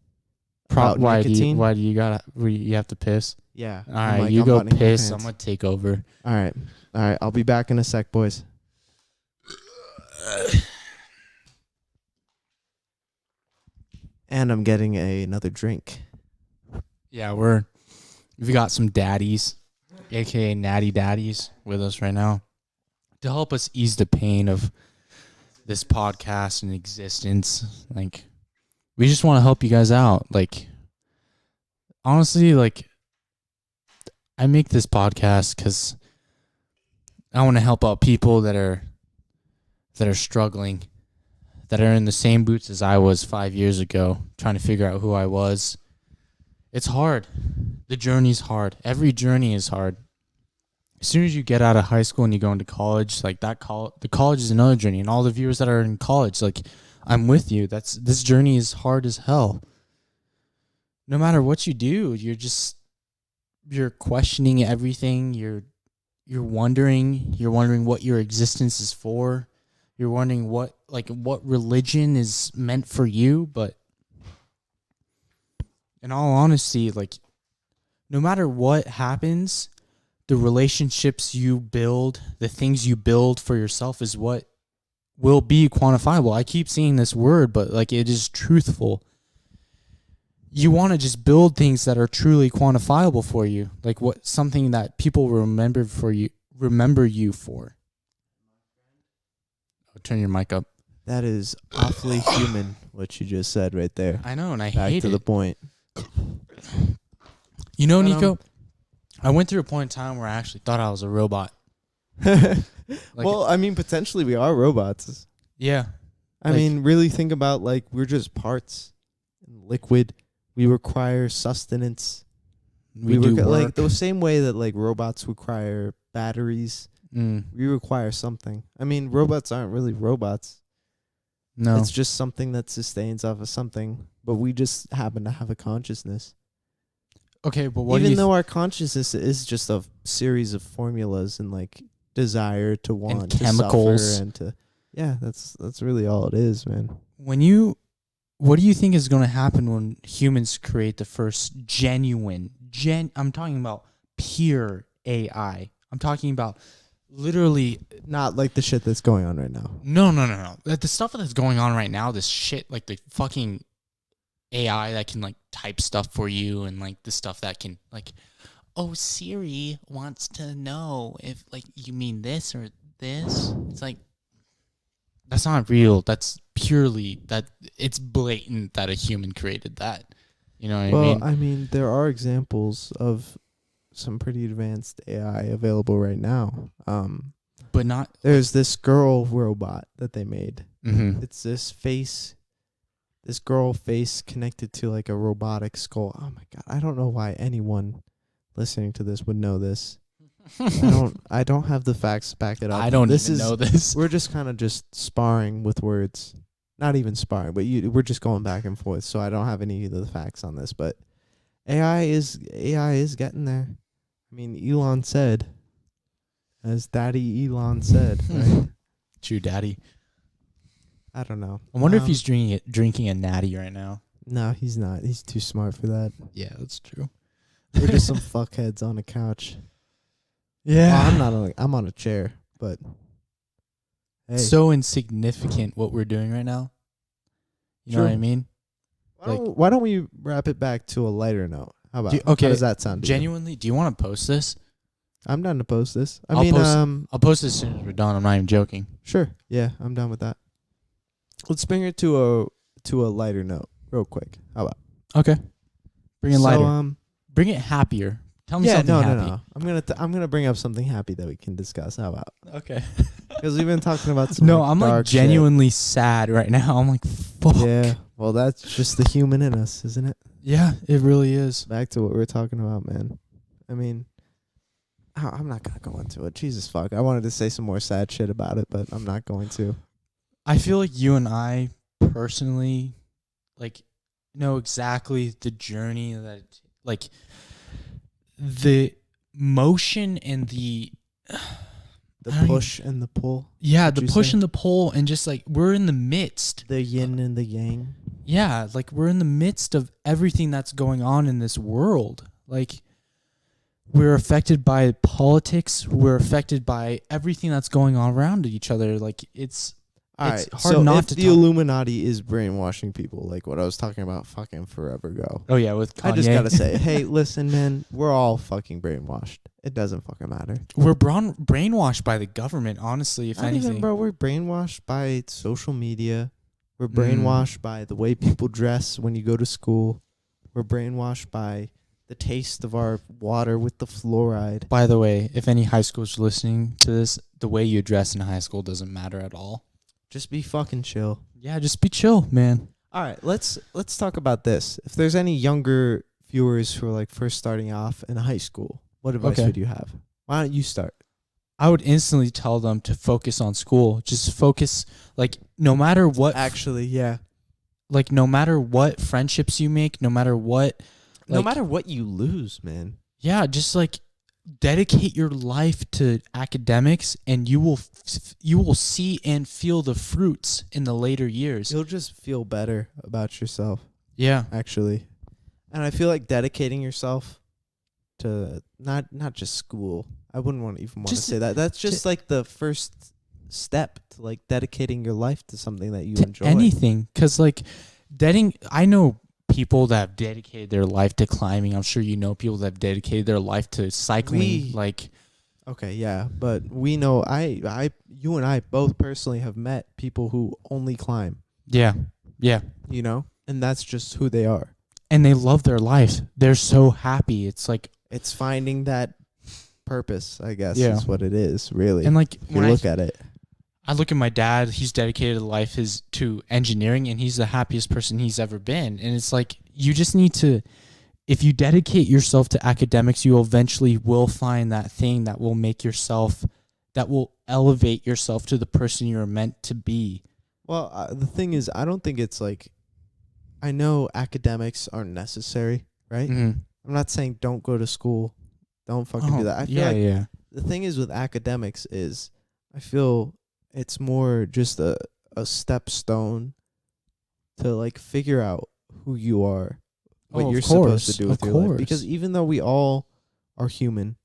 Speaker 1: About
Speaker 2: Why
Speaker 1: nicotine?
Speaker 2: you have to piss?
Speaker 1: Yeah.
Speaker 2: All right, you go piss. I'm gonna take over.
Speaker 1: All right. I'll be back in a sec, boys. And I'm getting another drink.
Speaker 2: Yeah, we've got some daddies, aka natty daddies, with us right now to help us ease the pain of this podcast and existence. Like, we just want to help you guys out. Like, honestly, like, I make this podcast because I want to help out people that are struggling, that are in the same boots as I was 5 years ago, trying to figure out who I was. It's hard. The journey's hard. Every journey is hard. As soon as you get out of high school and you go into college, like the college is another journey. And all the viewers that are in college, like, I'm with you. This journey is hard as hell. No matter what you do, you're questioning everything. You're wondering what your existence is for. You're wondering what religion is meant for you. But in all honesty, like, no matter what happens, the relationships you build, the things you build for yourself is what will be quantifiable. I keep seeing this word, but like, it is truthful. You want to just build things that are truly quantifiable for you, like something that people remember you for. Oh, turn your mic up.
Speaker 1: That is awfully human, what you just said right there.
Speaker 2: I know, and I
Speaker 1: Back
Speaker 2: hate
Speaker 1: to
Speaker 2: it.
Speaker 1: the point.
Speaker 2: You know, Nico, I went through a point in time where I actually thought I was a robot.
Speaker 1: Well, I mean, potentially we are robots.
Speaker 2: Yeah.
Speaker 1: I mean, really think about, like, we're just parts, liquid. We require sustenance.
Speaker 2: We do work.
Speaker 1: Like the same way that like robots require batteries. We require something. I mean, robots aren't really robots.
Speaker 2: No,
Speaker 1: it's just something that sustains off of something. But we just happen to have a consciousness.
Speaker 2: Okay, but what
Speaker 1: even though our consciousness is just a series of formulas and like desire to want
Speaker 2: and
Speaker 1: to
Speaker 2: chemicals
Speaker 1: suffer and to that's really all it is, man.
Speaker 2: What do you think is going to happen when humans create the first I'm talking about pure AI. I'm talking about literally
Speaker 1: not like the shit that's going on right now.
Speaker 2: No. The stuff that's going on right now, this shit, like the fucking AI that can like type stuff for you, and like the stuff that can like, oh, Siri wants to know if like you mean this or this. It's like, that's not real. That's purely that it's blatant that a human created that. You know what I mean?
Speaker 1: Well, I mean, there are examples of some pretty advanced AI available right now.
Speaker 2: But not.
Speaker 1: There's this girl robot that they made.
Speaker 2: Mm-hmm.
Speaker 1: It's this girl face connected to like a robotic skull. Oh my god, I don't know why anyone listening to this would know this. I don't have the facts to back it up.
Speaker 2: I don't even know this.
Speaker 1: We're just kind of just sparring with words. Not even sparring, but we're just going back and forth. So I don't have any of the facts on this, but AI is getting there. I mean, Elon said, as Daddy Elon said, right?
Speaker 2: True, Daddy.
Speaker 1: I don't know.
Speaker 2: I wonder if he's drinking a natty right now.
Speaker 1: No, he's not. He's too smart for that.
Speaker 2: Yeah, that's true.
Speaker 1: We're just some fuckheads on a couch.
Speaker 2: Yeah.
Speaker 1: Well, I'm on a chair, but hey.
Speaker 2: So insignificant what we're doing right now. You know what I mean?
Speaker 1: Why don't we wrap it back to a lighter note? How about?
Speaker 2: Okay.
Speaker 1: How does that sound?
Speaker 2: Genuinely, do you want to post this?
Speaker 1: I'm down to post this.
Speaker 2: I'll post it as soon as we're done. I'm not even joking.
Speaker 1: Sure. Yeah, I'm done with that. Let's bring it to a lighter note, real quick. How about?
Speaker 2: Okay. Bring it lighter.
Speaker 1: Bring
Speaker 2: it happier. Tell me something happy.
Speaker 1: No. I'm gonna bring up something happy that we can discuss. How about?
Speaker 2: Okay.
Speaker 1: Because we've been talking about some.
Speaker 2: No,
Speaker 1: like,
Speaker 2: I'm like genuinely sad right now. I'm like, fuck.
Speaker 1: Yeah. Well, that's just the human in us, isn't it?
Speaker 2: Yeah, it really is.
Speaker 1: Back to what we were talking about, man. I mean, I'm not gonna go into it. Jesus fuck. I wanted to say some more sad shit about it, but I'm not going to.
Speaker 2: I feel like you and I personally, like, know exactly the journey that, like, the motion and the
Speaker 1: push and the pull.
Speaker 2: Yeah, the push and the pull, and just like we're in the midst.
Speaker 1: The yin and the yang.
Speaker 2: Yeah, like we're in the midst of everything that's going on in this world. Like we're affected by politics, we're affected by everything that's going on around each other. Like it's
Speaker 1: All
Speaker 2: it's
Speaker 1: right,
Speaker 2: hard
Speaker 1: so
Speaker 2: not
Speaker 1: if
Speaker 2: to
Speaker 1: the
Speaker 2: talk.
Speaker 1: Illuminati is brainwashing people, like what I was talking about fucking forever ago,
Speaker 2: Oh yeah, with Kanye.
Speaker 1: I just gotta say, hey, listen, man, we're all fucking brainwashed. It doesn't fucking matter.
Speaker 2: We're brainwashed by the government, honestly, if
Speaker 1: Not
Speaker 2: anything.
Speaker 1: even, bro. We're brainwashed by social media. We're
Speaker 2: Mm.
Speaker 1: brainwashed by the way people dress when you go to school. We're brainwashed by the taste of our water with the fluoride.
Speaker 2: By the way, if any high schoolers are listening to this, the way you dress in high school doesn't matter at all.
Speaker 1: Just be fucking chill.
Speaker 2: Yeah, just be chill, man.
Speaker 1: All right, let's talk about this. If there's any younger viewers who are like first starting off in high school, what advice
Speaker 2: Okay.
Speaker 1: would you have? Why don't you start?
Speaker 2: I would instantly tell them to focus on school. Just focus, like no matter what,
Speaker 1: Actually, yeah.
Speaker 2: like no matter what friendships you make, no matter what,
Speaker 1: No
Speaker 2: like,
Speaker 1: matter what you lose, man.
Speaker 2: yeah, just like dedicate your life to academics, and you will see and feel the fruits in the later years.
Speaker 1: You'll just feel better about yourself,
Speaker 2: Yeah,
Speaker 1: actually. And I feel like dedicating yourself to not just school. I wouldn't want to even want to
Speaker 2: Just
Speaker 1: say that. That's just like the first step to like dedicating your life to something that you
Speaker 2: to
Speaker 1: enjoy.
Speaker 2: anything, because like I know people that have dedicated their life to climbing. I'm sure you know people that have dedicated their life to cycling. Like,
Speaker 1: Okay, yeah, but we know you and I both personally have met people who only climb,
Speaker 2: yeah,
Speaker 1: you know? And that's just who they are.
Speaker 2: and they love their life. They're so happy. It's like,
Speaker 1: It's finding that purpose, I guess,
Speaker 2: Yeah.
Speaker 1: is what it is, really.
Speaker 2: and like
Speaker 1: if you
Speaker 2: when
Speaker 1: look at it.
Speaker 2: I look at my dad, he's dedicated life to engineering, and he's the happiest person he's ever been. And it's like, you just need to, if you dedicate yourself to academics, you eventually will find that thing that will make yourself, that will elevate yourself to the person you're meant to be.
Speaker 1: Well, the thing is, I don't think it's like, I know academics aren't necessary, right?
Speaker 2: Mm-hmm.
Speaker 1: I'm not saying don't go to school. Don't fucking do that. I feel like
Speaker 2: yeah.
Speaker 1: the thing is with academics is I feel it's more just a stepstone to like figure out who you are, what
Speaker 2: Oh,
Speaker 1: you're
Speaker 2: of
Speaker 1: supposed to
Speaker 2: course,
Speaker 1: do with
Speaker 2: of
Speaker 1: your life.
Speaker 2: course.
Speaker 1: Because even though we all are human,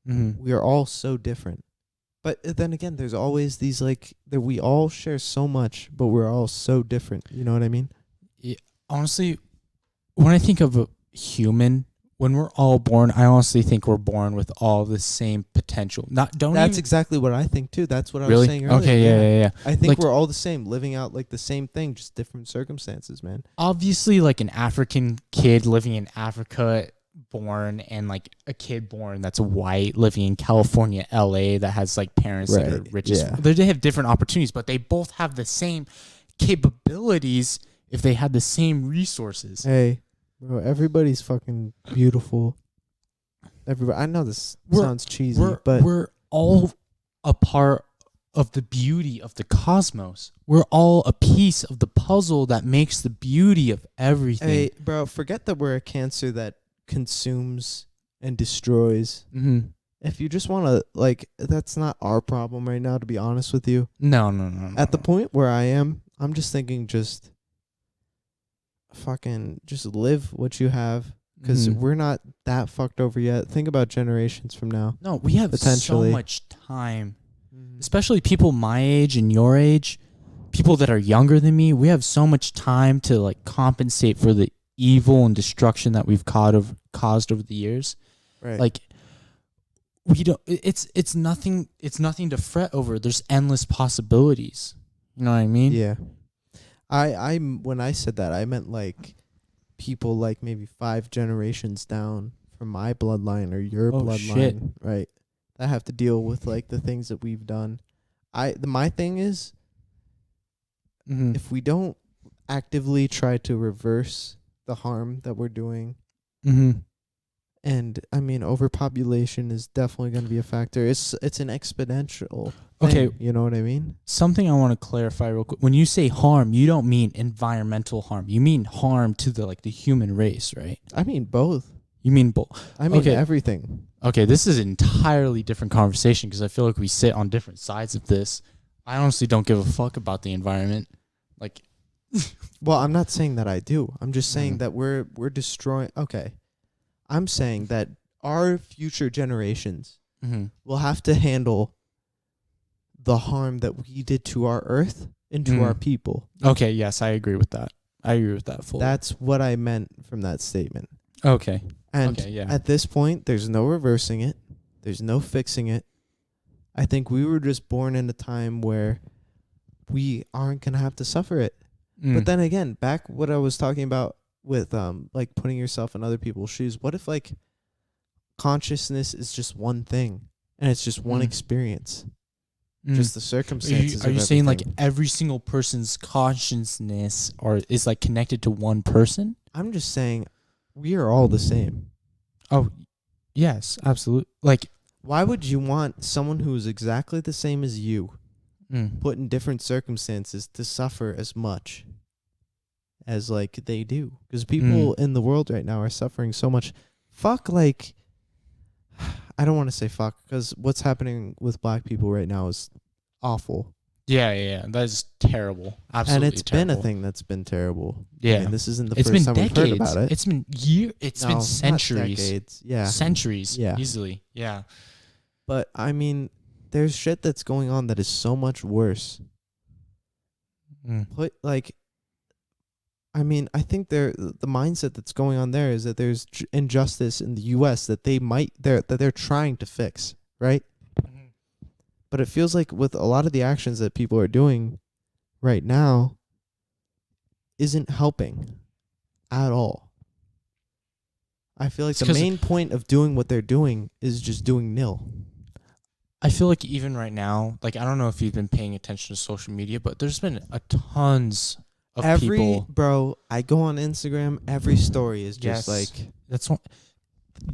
Speaker 2: Mm-hmm.
Speaker 1: we are all so different. But then again, there's always these like that we all share so much, but we're all so different. You know what I mean?
Speaker 2: Honestly, when I think of a human, when we're all born, I honestly think we're born with all the same potential.
Speaker 1: That's exactly what I think too. That's what I was
Speaker 2: really
Speaker 1: saying earlier.
Speaker 2: okay. Yeah.
Speaker 1: I think
Speaker 2: Like-
Speaker 1: we're all the same, living out like the same thing, just different circumstances, man.
Speaker 2: Obviously, like an African kid living in Africa, born, and like a kid born that's white living in California, LA, that has like parents that are
Speaker 1: Right,
Speaker 2: rich as
Speaker 1: yeah.
Speaker 2: they have different opportunities, but they both have the same capabilities if they had the same resources.
Speaker 1: Hey, bro, everybody's fucking beautiful. Everybody, I know this sounds cheesy, but
Speaker 2: we're all a part of the beauty of the cosmos. We're all a piece of the puzzle that makes the beauty of everything.
Speaker 1: hey, bro, forget that we're a cancer that consumes and destroys.
Speaker 2: Mm-hmm.
Speaker 1: If you just want to, like, that's not our problem right now, to be honest with you.
Speaker 2: No.
Speaker 1: At the point where I am, I'm just thinking just fucking just live what you have. Because
Speaker 2: Mhm.
Speaker 1: we're not that fucked over yet. Think about generations from now.
Speaker 2: No, we have
Speaker 1: Potentially.
Speaker 2: so much time. Especially people my age and your age, people that are younger than me, we have so much time to like compensate for the evil and destruction that we've caused over the years.
Speaker 1: Right.
Speaker 2: Like we don't it's nothing to fret over. There's endless possibilities. You know what I mean?
Speaker 1: yeah. I when I said that, I meant like people like maybe 5 generations down from my bloodline or your
Speaker 2: Oh,
Speaker 1: bloodline,
Speaker 2: shit.
Speaker 1: right? That have to deal with like the things that we've done. My thing is,
Speaker 2: Mm-hmm.
Speaker 1: if we don't actively try to reverse the harm that we're doing,
Speaker 2: Mm-hmm.
Speaker 1: and I mean overpopulation is definitely going to be a factor. It's an exponential
Speaker 2: Okay.
Speaker 1: thing, you know what I mean?
Speaker 2: Something I want to clarify real quick. When you say harm, you don't mean environmental harm. You mean harm to the human race, right?
Speaker 1: I mean both.
Speaker 2: You mean both.
Speaker 1: I mean
Speaker 2: Okay.
Speaker 1: everything.
Speaker 2: Okay, this is an entirely different conversation because I feel like we sit on different sides of this. I honestly don't give a fuck about the environment. Like,
Speaker 1: Well, I'm not saying that I do. I'm just saying
Speaker 2: Mm.
Speaker 1: that we're destroying. Okay, I'm saying that our future generations
Speaker 2: Mm-hmm.
Speaker 1: will have to handle the harm that we did to our earth and to our people.
Speaker 2: Okay, yes, I agree with that. I agree with that fully.
Speaker 1: That's what I meant from that statement.
Speaker 2: Okay.
Speaker 1: And
Speaker 2: Okay, yeah.
Speaker 1: at this point, there's no reversing it. There's no fixing it. I think we were just born in a time where we aren't going to have to suffer it. But then again, back what I was talking about with like putting yourself in other people's shoes. What if like consciousness is just one thing and it's just one experience? Just the circumstances.
Speaker 2: Are you
Speaker 1: of
Speaker 2: saying like
Speaker 1: everything.
Speaker 2: every single person's consciousness is like connected to one person?
Speaker 1: I'm just saying we are all the same.
Speaker 2: Oh, yes, absolutely. Like,
Speaker 1: Why would you want someone who is exactly the same as you, put in different circumstances, to suffer as much as like they do? Because people in the world right now are suffering so much. Fuck, like, I don't want to say fuck, because what's happening with black people right now is awful.
Speaker 2: yeah, that is terrible. Absolutely,
Speaker 1: And it's
Speaker 2: terrible.
Speaker 1: been a thing that's been terrible.
Speaker 2: Yeah,
Speaker 1: I mean, this isn't the
Speaker 2: it's
Speaker 1: first
Speaker 2: been
Speaker 1: time
Speaker 2: decades.
Speaker 1: we've heard about it.
Speaker 2: It's been It's
Speaker 1: No,
Speaker 2: been
Speaker 1: not
Speaker 2: centuries.
Speaker 1: decades. Yeah.
Speaker 2: Centuries.
Speaker 1: Yeah.
Speaker 2: Easily. Yeah.
Speaker 1: But I mean, there's shit that's going on that is so much worse. Put like, I mean, I think the mindset that's going on there is that there's injustice in the U.S. that they're trying to fix, right? But it feels like with a lot of the actions that people are doing right now isn't helping at all. I feel like
Speaker 2: It's
Speaker 1: the
Speaker 2: 'cause-
Speaker 1: main point of doing what they're doing is just doing nil.
Speaker 2: I feel like even right now, like I don't know if you've been paying attention to social media, but there's been a tons of people.
Speaker 1: Bro, I go on Instagram, every story is just
Speaker 2: Yes.
Speaker 1: like,
Speaker 2: That's what.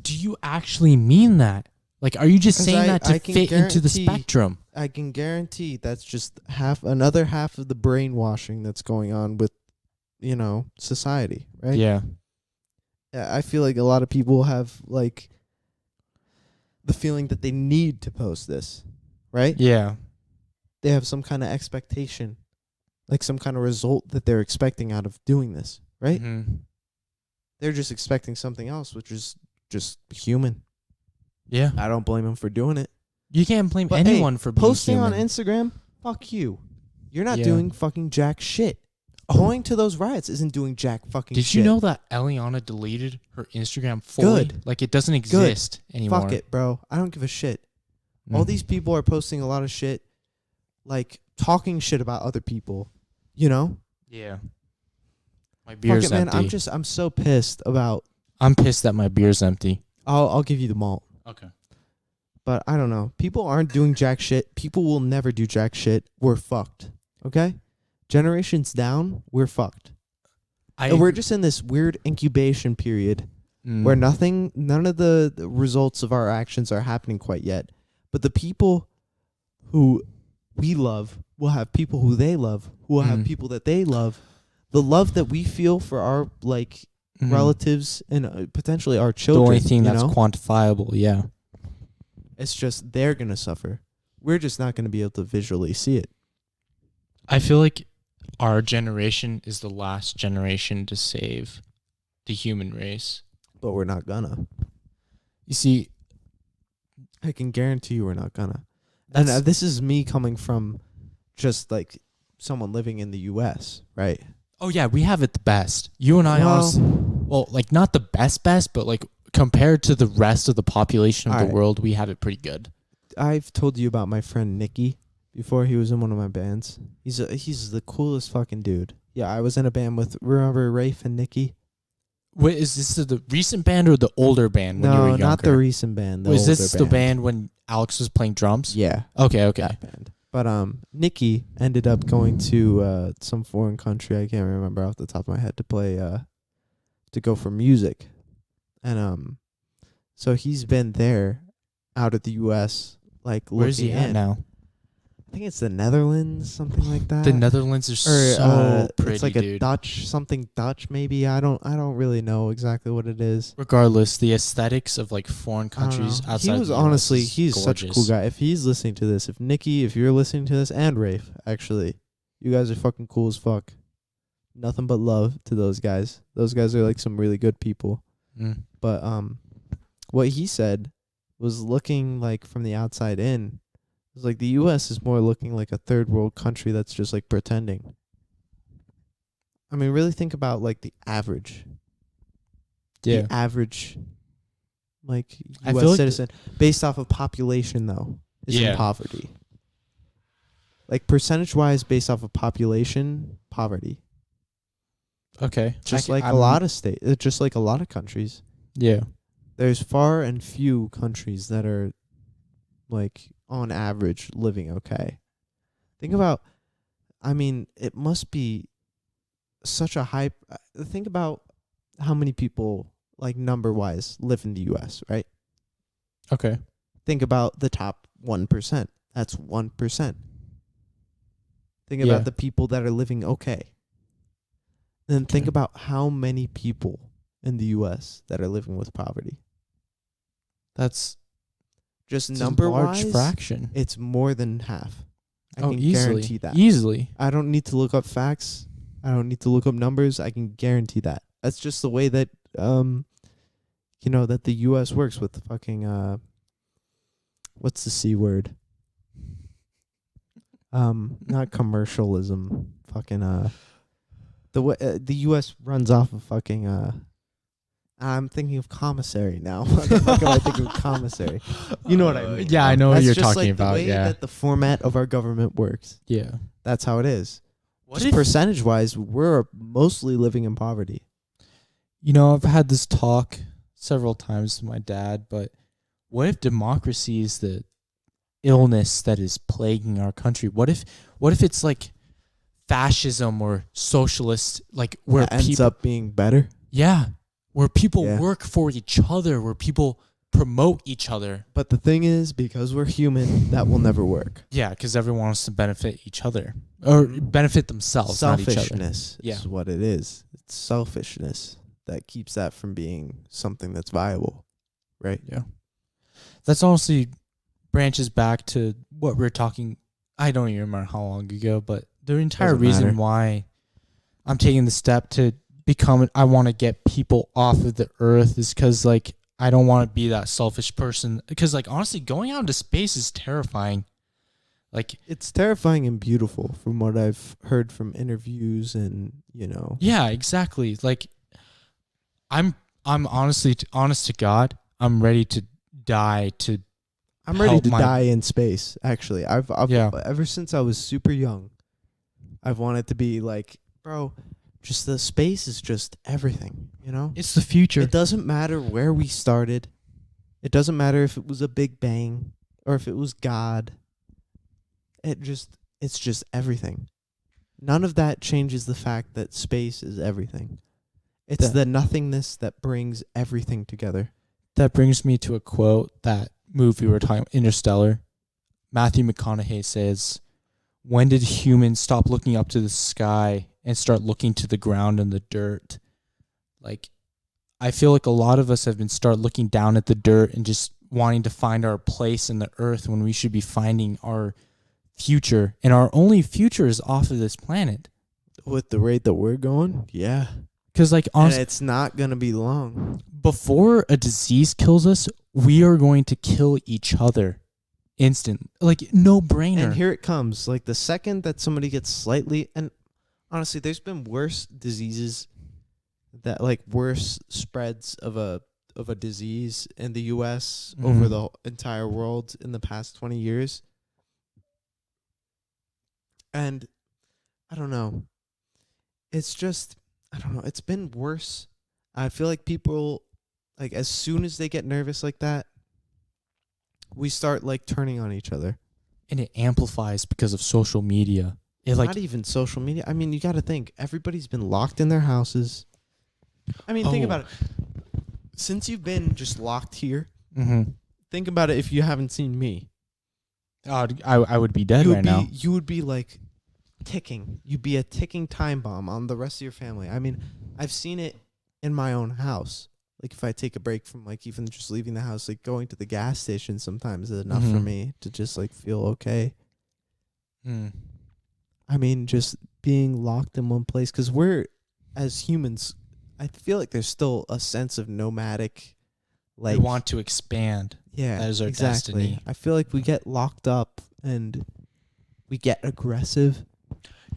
Speaker 2: Do you actually mean that? Like, are you just
Speaker 1: 'Cause
Speaker 2: saying that to
Speaker 1: I can
Speaker 2: fit into the
Speaker 1: guarantee-
Speaker 2: spectrum?
Speaker 1: I can guarantee that's just another half of the brainwashing that's going on with, society, right?
Speaker 2: Yeah.
Speaker 1: I feel like a lot of people have like the feeling that they need to post this, right?
Speaker 2: Yeah.
Speaker 1: They have some kind of expectation, like some kind of result that they're expecting out of doing this, right?
Speaker 2: Mm-hmm.
Speaker 1: They're just expecting something else, which is just human.
Speaker 2: Yeah.
Speaker 1: I don't blame them for doing it.
Speaker 2: You can't blame
Speaker 1: But
Speaker 2: anyone
Speaker 1: hey,
Speaker 2: for being
Speaker 1: posting
Speaker 2: human.
Speaker 1: on Instagram. Fuck you. You're not
Speaker 2: Yeah.
Speaker 1: doing fucking jack shit. Going to those riots isn't doing jack fucking shit.
Speaker 2: Did you know that Eliana deleted her Instagram fully?
Speaker 1: Good.
Speaker 2: Like, it doesn't exist anymore.
Speaker 1: Fuck it, bro. I don't give a shit. All these people are posting a lot of shit, like talking shit about other people,
Speaker 2: Yeah. My
Speaker 1: Fuck
Speaker 2: beer's
Speaker 1: it, man.
Speaker 2: empty.
Speaker 1: I'm so pissed about.
Speaker 2: I'm pissed that my beer's empty.
Speaker 1: I'll give you the malt.
Speaker 2: Okay.
Speaker 1: But I don't know. People aren't doing jack shit. People will never do jack shit. We're fucked. Okay? Generations down, we're fucked. And we're just in this weird incubation period where none of the results of our actions are happening quite yet. But the people who we love will have people who they love, who will have people that they love. The love that we feel for our relatives and potentially our
Speaker 2: the
Speaker 1: children.
Speaker 2: only thing that's quantifiable. Yeah.
Speaker 1: It's just they're going to suffer. We're just not going to be able to visually see it.
Speaker 2: I feel like our generation is the last generation to save the human race.
Speaker 1: But we're not gonna.
Speaker 2: You see,
Speaker 1: I can guarantee you we're not gonna. And this is me coming from just like someone living in the U.S., right?
Speaker 2: oh yeah, we have it the best. You and I honestly, well, like not the best, but like compared to the rest of the population of the
Speaker 1: Alright.
Speaker 2: world, we have it pretty good.
Speaker 1: I've told you about my friend Nicky before. He was in one of my bands. He's the coolest fucking dude. Yeah, I was in a band with, remember Rafe and Nicky?
Speaker 2: Wait, is this the recent band or the older band when you were
Speaker 1: No,
Speaker 2: younger?
Speaker 1: not the recent band. The
Speaker 2: Was
Speaker 1: older
Speaker 2: this the band when Alex was playing drums?
Speaker 1: Yeah,
Speaker 2: Okay.
Speaker 1: that band. But Nicky ended up going to some foreign country. I can't remember off the top of my head to play to go for music, and so he's been there out of the U.S. like
Speaker 2: Where's he
Speaker 1: looking
Speaker 2: at
Speaker 1: in.
Speaker 2: now?
Speaker 1: I think it's the Netherlands, something like that.
Speaker 2: The Netherlands are so pretty,
Speaker 1: it's like
Speaker 2: dude.
Speaker 1: a Dutch maybe. I don't really know exactly what it is.
Speaker 2: Regardless, the aesthetics of like foreign countries
Speaker 1: I don't know.
Speaker 2: outside
Speaker 1: He was
Speaker 2: the US
Speaker 1: honestly,
Speaker 2: is
Speaker 1: he's such a cool
Speaker 2: gorgeous.
Speaker 1: guy. If he's listening to this, if Nicky, if you're listening to this, and Rafe, actually, you guys are fucking cool as fuck. Nothing but love to those guys. Those guys are like some really good people.
Speaker 2: Mm.
Speaker 1: But what he said was looking like from the outside in. It was like the U.S. is more looking like a third world country that's just like pretending. I mean, really think about like the average.
Speaker 2: Yeah.
Speaker 1: The average, like
Speaker 2: I
Speaker 1: U.S.
Speaker 2: feel like
Speaker 1: citizen, based off of population though, is
Speaker 2: Yeah.
Speaker 1: in poverty. Like percentage wise, based off of population, poverty.
Speaker 2: Okay.
Speaker 1: Just like a lot of just like a lot of countries.
Speaker 2: Yeah.
Speaker 1: There's far and few countries that are like on average living okay. Think about, I mean, it must be such a high. Think about how many people, like number wise, live in the U.S., right?
Speaker 2: Okay.
Speaker 1: Think about the top 1%. That's 1%. Think
Speaker 2: Yeah.
Speaker 1: about the people that are living okay. Then think
Speaker 2: Okay.
Speaker 1: about how many people in the U.S. that are living with poverty.
Speaker 2: That's
Speaker 1: Just
Speaker 2: it's
Speaker 1: number
Speaker 2: a large
Speaker 1: wise,
Speaker 2: fraction.
Speaker 1: it's more than half. I can
Speaker 2: easily.
Speaker 1: guarantee that.
Speaker 2: Easily.
Speaker 1: I don't need to look up facts. I don't need to look up numbers. I can guarantee that. That's just the way that that the US works with the fucking what's the C word? Not commercialism. Fucking the way the US runs off of fucking I'm thinking of commissary now. What the fuck am I thinking of commissary? You know what I mean?
Speaker 2: Yeah, I know what
Speaker 1: That's
Speaker 2: you're
Speaker 1: just
Speaker 2: talking
Speaker 1: like
Speaker 2: about.
Speaker 1: the way
Speaker 2: Yeah.
Speaker 1: that the format of our government works.
Speaker 2: Yeah.
Speaker 1: That's how it is.
Speaker 2: What
Speaker 1: Just
Speaker 2: if,
Speaker 1: percentage-wise, we're mostly living in poverty.
Speaker 2: I've had this talk several times with my dad, but what if democracy is the illness that is plaguing our country? What if it's like fascism or socialist, like where
Speaker 1: That ends
Speaker 2: people
Speaker 1: up being better.
Speaker 2: where people
Speaker 1: Yeah.
Speaker 2: work for each other, where people promote each other.
Speaker 1: But the thing is, because we're human, that will never work.
Speaker 2: Yeah, because everyone wants to benefit each other or benefit themselves, not each other.
Speaker 1: Selfishness
Speaker 2: Yeah.
Speaker 1: is what it is. It's selfishness that keeps that from being something that's viable, right?
Speaker 2: Yeah. That's honestly branches back to what we were talking. I don't even remember how long ago, but the entire
Speaker 1: Doesn't
Speaker 2: reason
Speaker 1: matter.
Speaker 2: why I'm taking the step to I want to get people off of the earth is because, like, I don't want to be that selfish person. Because, like, honestly, going out into space is terrifying. Like,
Speaker 1: It's terrifying and beautiful from what I've heard from interviews and,
Speaker 2: yeah, exactly. Like, I'm honestly, honest to God, I'm ready to die to
Speaker 1: I'm ready
Speaker 2: help
Speaker 1: to
Speaker 2: my-
Speaker 1: die in space, actually. I've
Speaker 2: Yeah.
Speaker 1: ever since I was super young, I've wanted to be like, bro, just the space is just everything,
Speaker 2: It's the future.
Speaker 1: It doesn't matter where we started. It doesn't matter if it was a big bang or if it was God. It's just everything. None of that changes the fact that space is everything. It's
Speaker 2: That-
Speaker 1: the nothingness that brings everything together.
Speaker 2: That brings me to a quote, that movie we were talking about, Interstellar. Matthew McConaughey says, "When did humans stop looking up to the sky and start looking to the ground and the dirt?" Like, I feel like a lot of us have been start looking down at the dirt and just wanting to find our place in the earth when we should be finding our future. And our only future is off of this planet.
Speaker 1: With the rate that we're going, yeah.
Speaker 2: Because, like,
Speaker 1: And
Speaker 2: honestly,
Speaker 1: it's not going to be long.
Speaker 2: before a disease kills us, we are going to kill each other instant. Like, no brainer.
Speaker 1: And here it comes. Like the second that somebody gets slightly, and honestly, there's been worse diseases that like worse spreads of a disease in the US over
Speaker 2: Mhm.
Speaker 1: the entire world in the past 20 years. And I don't know. It's just, I don't know. It's been worse. I feel like people, like, as soon as they get nervous like that, we start like turning on each other.
Speaker 2: And it amplifies because of social media. It, like,
Speaker 1: Not even social media. I mean, you got to think. Everybody's been locked in their houses. I mean, think
Speaker 2: Oh.
Speaker 1: about it. Since you've been just locked here,
Speaker 2: mm-hmm.
Speaker 1: think about it if you haven't seen me.
Speaker 2: I would be dead
Speaker 1: You
Speaker 2: right
Speaker 1: would be,
Speaker 2: now.
Speaker 1: you would be like ticking. You'd be a ticking time bomb on the rest of your family. I mean, I've seen it in my own house. Like if I take a break from like even just leaving the house, like going to the gas station sometimes is enough for
Speaker 2: Mhm.
Speaker 1: me to just like feel okay.
Speaker 2: Mm.
Speaker 1: I mean, just being locked in one place, because we're, as humans, I feel like there's still a sense of nomadic, like,
Speaker 2: we want to expand.
Speaker 1: yeah,
Speaker 2: That is our
Speaker 1: exactly.
Speaker 2: destiny.
Speaker 1: I feel like we get locked up and we get aggressive.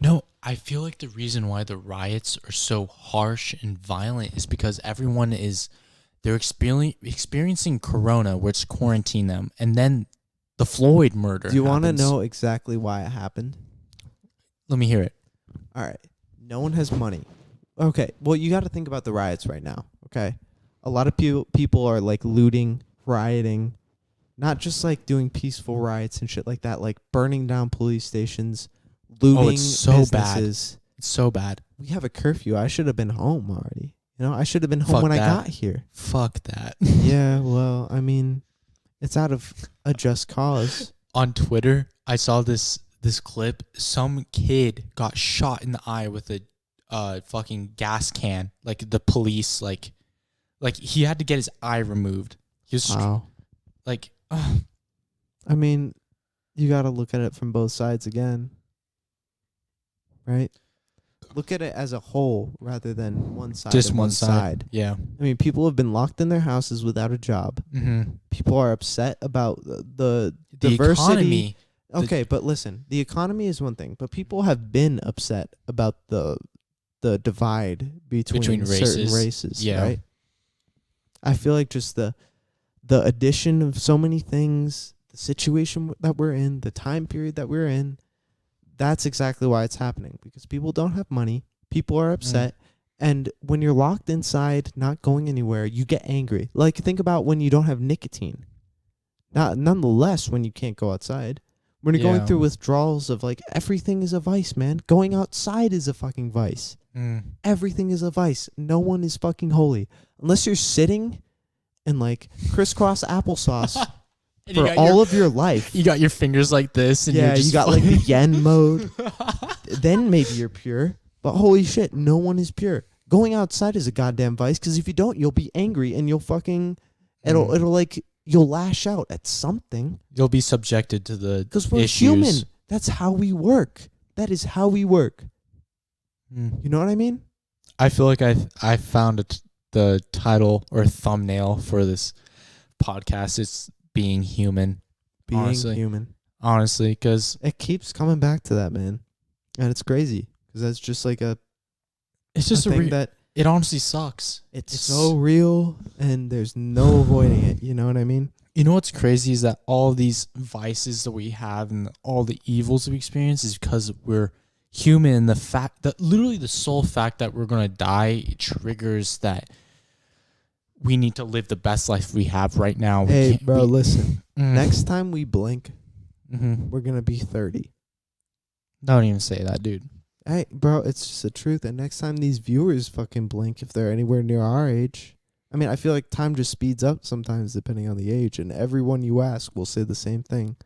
Speaker 2: No, I feel like the reason why the riots are so harsh and violent is because they're experiencing corona, which quarantine them, and then the Floyd murder.
Speaker 1: Do you want to
Speaker 2: happens.
Speaker 1: know exactly why it happened?
Speaker 2: Let me hear it.
Speaker 1: All right. No one has money. Okay. Well, you got to think about the riots right now. Okay. A lot of people are like looting, rioting, not just like doing peaceful riots and shit like that, like burning down police stations, looting
Speaker 2: it's so bad.
Speaker 1: businesses.
Speaker 2: It's so bad.
Speaker 1: We have a curfew. I should have been home already. You know, I should have been home
Speaker 2: Fuck
Speaker 1: when I
Speaker 2: that.
Speaker 1: got here.
Speaker 2: Fuck that.
Speaker 1: Yeah, well, I mean, it's out of a just cause.
Speaker 2: On Twitter, I saw this clip. Some kid got shot in the eye with a fucking gas can. Like the police, like he had to get his eye removed. He was
Speaker 1: Wow.
Speaker 2: like,
Speaker 1: I mean, you got to look at it from both sides again. Right? Look at it as a whole rather than one side.
Speaker 2: just
Speaker 1: and
Speaker 2: one side. Yeah.
Speaker 1: I mean, people have been locked in their houses without a job.
Speaker 2: Mm-hmm.
Speaker 1: People are upset about the
Speaker 2: The
Speaker 1: diversity.
Speaker 2: economy.
Speaker 1: Okay, but listen, the economy is one thing, but people have been upset about the divide between certain races,
Speaker 2: Yeah.
Speaker 1: right? I feel like just the addition of so many things, the situation that we're in, the time period that we're in, that's exactly why it's happening, because people don't have money, people are upset, and when you're locked inside, not going anywhere, you get angry. Like, think about when you don't have nicotine. Nonetheless, when you can't go outside. When you're going through withdrawals of, like, everything is a vice, man. Going outside is a fucking vice. Everything is a vice. No one is fucking holy. Unless you're sitting in, like, crisscross applesauce for all of your life.
Speaker 2: You got your fingers like this. And
Speaker 1: Yeah,
Speaker 2: you're just
Speaker 1: you got, like, the yen mode. Then maybe you're pure. But holy shit, no one is pure. Going outside is a goddamn vice, because if you don't, you'll be angry and you'll fucking... It'll like... You'll lash out at something.
Speaker 2: You'll be subjected to the
Speaker 1: Because we're
Speaker 2: issues.
Speaker 1: human. That's how we work. That is how we work. You know what I mean?
Speaker 2: I feel like I found the title or thumbnail for this podcast. It's being human.
Speaker 1: Being human.
Speaker 2: Honestly, because
Speaker 1: It keeps coming back to that, man. And it's crazy. Because that's just like
Speaker 2: it's just
Speaker 1: a thing that...
Speaker 2: It honestly sucks.
Speaker 1: It's so real, and there's no avoiding it. You know what I mean?
Speaker 2: You know what's crazy is that all these vices that we have and all the evils we experience is because we're human. And the fact that literally the sole fact that we're gonna die triggers that we need to live the best life we have right now.
Speaker 1: Hey, bro, listen.
Speaker 2: Mm.
Speaker 1: Next time we blink,
Speaker 2: Mm-hmm.
Speaker 1: we're gonna be 30.
Speaker 2: Don't even say that, dude.
Speaker 1: Hey, bro, it's just the truth. And next time these viewers fucking blink, if they're anywhere near our age, I mean, I feel like time just speeds up sometimes depending on the age, and everyone you ask will say the same thing.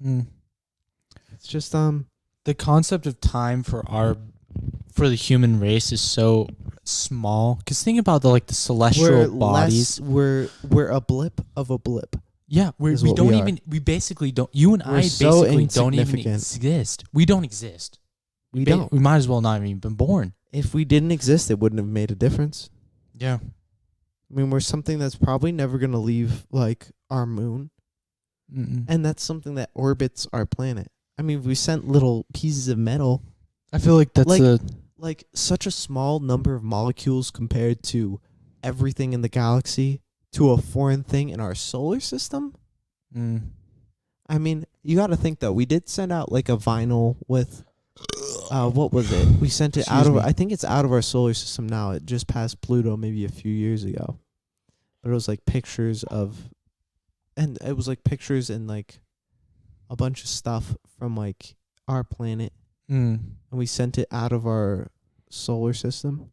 Speaker 1: It's just
Speaker 2: The concept of time for the human race is so small. Because think about the celestial bodies.
Speaker 1: We're a blip of a blip.
Speaker 2: Yeah, we basically don't. You and I
Speaker 1: so
Speaker 2: basically don't even
Speaker 1: insignificant.
Speaker 2: exist. We don't exist.
Speaker 1: We don't.
Speaker 2: We might as well not even been born.
Speaker 1: If we didn't exist, it wouldn't have made a difference.
Speaker 2: Yeah.
Speaker 1: I mean, we're something that's probably never going to leave, like, our moon. And that's something that orbits our planet. I mean, we sent little pieces of metal.
Speaker 2: I feel like that's
Speaker 1: like such a small number of molecules compared to everything in the galaxy to a foreign thing in our solar system. I mean, you got to think, though, we did send out like a vinyl with what was it? We sent it I think it's out of our solar system now. It just passed Pluto maybe a few years ago. But it was like pictures of, and it was like pictures and like a bunch of stuff from like our planet. And we sent it out of our solar system.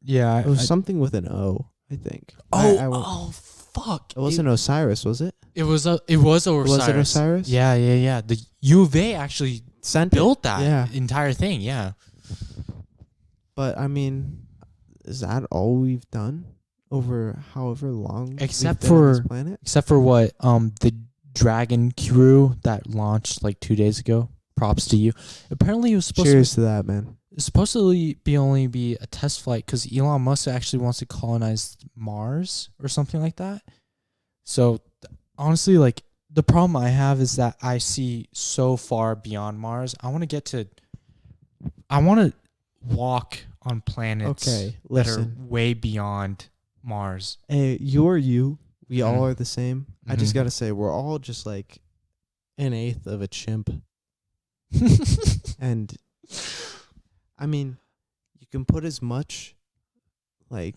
Speaker 2: Yeah.
Speaker 1: It was something with an O, I think.
Speaker 2: Fuck.
Speaker 1: It wasn't Osiris, was it?
Speaker 2: It was Osiris.
Speaker 1: Was it Osiris?
Speaker 2: Yeah. The U of A actually built that entire thing, yeah.
Speaker 1: But I mean, is that all we've done over however long
Speaker 2: except
Speaker 1: we've been on
Speaker 2: for
Speaker 1: this planet?
Speaker 2: Except for what the Dragon crew that launched like 2 days ago. props to you. Apparently, it was supposed
Speaker 1: Cheers to that, man.
Speaker 2: it's supposed to be only be a test flight because Elon Musk actually wants to colonize Mars or something like that. So honestly, like the problem I have is that I see so far beyond Mars. I want to walk on planets
Speaker 1: Okay,
Speaker 2: that are
Speaker 1: listen.
Speaker 2: way beyond Mars.
Speaker 1: Hey, you are you. We all are the same. I just
Speaker 2: Mhm.
Speaker 1: gotta say, we're all just like an eighth of a chimp. And I mean, you can put as much like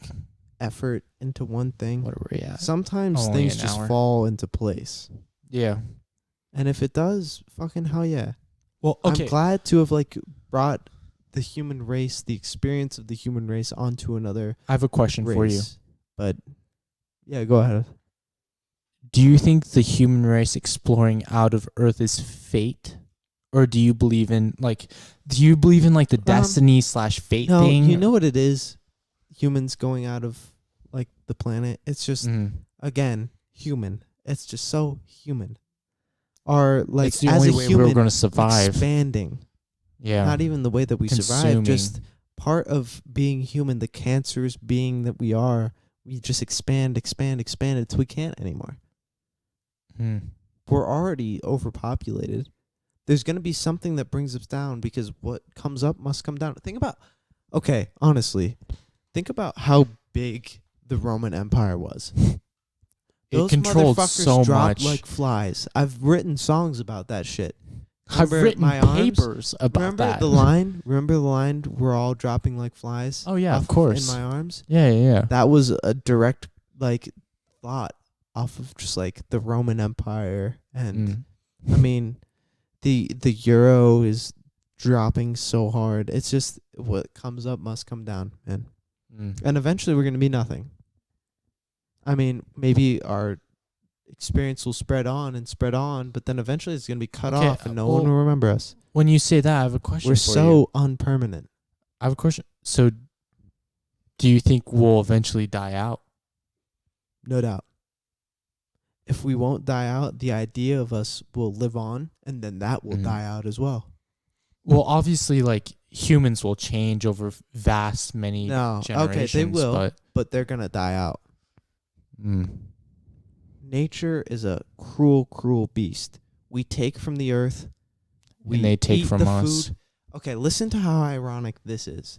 Speaker 1: effort into one thing.
Speaker 2: What are we at?
Speaker 1: Sometimes
Speaker 2: Only
Speaker 1: things
Speaker 2: an
Speaker 1: just
Speaker 2: hour.
Speaker 1: fall into place.
Speaker 2: Yeah.
Speaker 1: And if it does, fucking hell yeah.
Speaker 2: Well, okay.
Speaker 1: I'm glad to have like brought the human race, the experience of the human race onto another
Speaker 2: I have a question
Speaker 1: race.
Speaker 2: for you.
Speaker 1: But yeah, go ahead.
Speaker 2: Do you think the human race exploring out of Earth is fate? Or do you believe in like the destiny / fate
Speaker 1: No,
Speaker 2: thing?
Speaker 1: you know what it is? Humans going out of like the planet. It's just again, human. It's just so human. Or like
Speaker 2: it's the
Speaker 1: as
Speaker 2: only
Speaker 1: a
Speaker 2: way
Speaker 1: human
Speaker 2: we're going to survive.
Speaker 1: expanding.
Speaker 2: Yeah.
Speaker 1: Not even the way that we survive,
Speaker 2: Consuming.
Speaker 1: just part of being human, the cancerous being that we are, we just expand until we can't anymore. We're already overpopulated. There's going to be something that brings us down because what comes up must come down. Honestly, think about how big the Roman Empire was.
Speaker 2: It controlled
Speaker 1: motherfuckers
Speaker 2: so
Speaker 1: dropped
Speaker 2: much.
Speaker 1: like flies. I've written songs about that shit.
Speaker 2: I've
Speaker 1: Remember
Speaker 2: written
Speaker 1: my arms?
Speaker 2: papers about
Speaker 1: Remember
Speaker 2: that.
Speaker 1: the line? Remember the line? We're all dropping like flies.
Speaker 2: Oh yeah,
Speaker 1: off
Speaker 2: of course.
Speaker 1: In my arms.
Speaker 2: Yeah.
Speaker 1: That was a direct like thought off of just like the Roman Empire, and I mean, the euro is dropping so hard. It's just what comes up must come down, man. And eventually we're gonna be nothing. I mean, maybe our experience will spread on, but then eventually it's going to be cut off and no one will remember us.
Speaker 2: When you say that, I have a question
Speaker 1: We're
Speaker 2: for
Speaker 1: so
Speaker 2: you.
Speaker 1: unpermanent.
Speaker 2: I have a question. So, do you think we'll eventually die out?
Speaker 1: No doubt. If we won't die out, the idea of us will live on, and then that will die out as well.
Speaker 2: Well, obviously, like, humans will change over vast many generations.
Speaker 1: Okay, they will, but they're going to die out. Nature is a cruel, cruel beast. We take from the earth.
Speaker 2: And they take
Speaker 1: eat
Speaker 2: from
Speaker 1: the
Speaker 2: us.
Speaker 1: Food. Okay, listen to how ironic this is.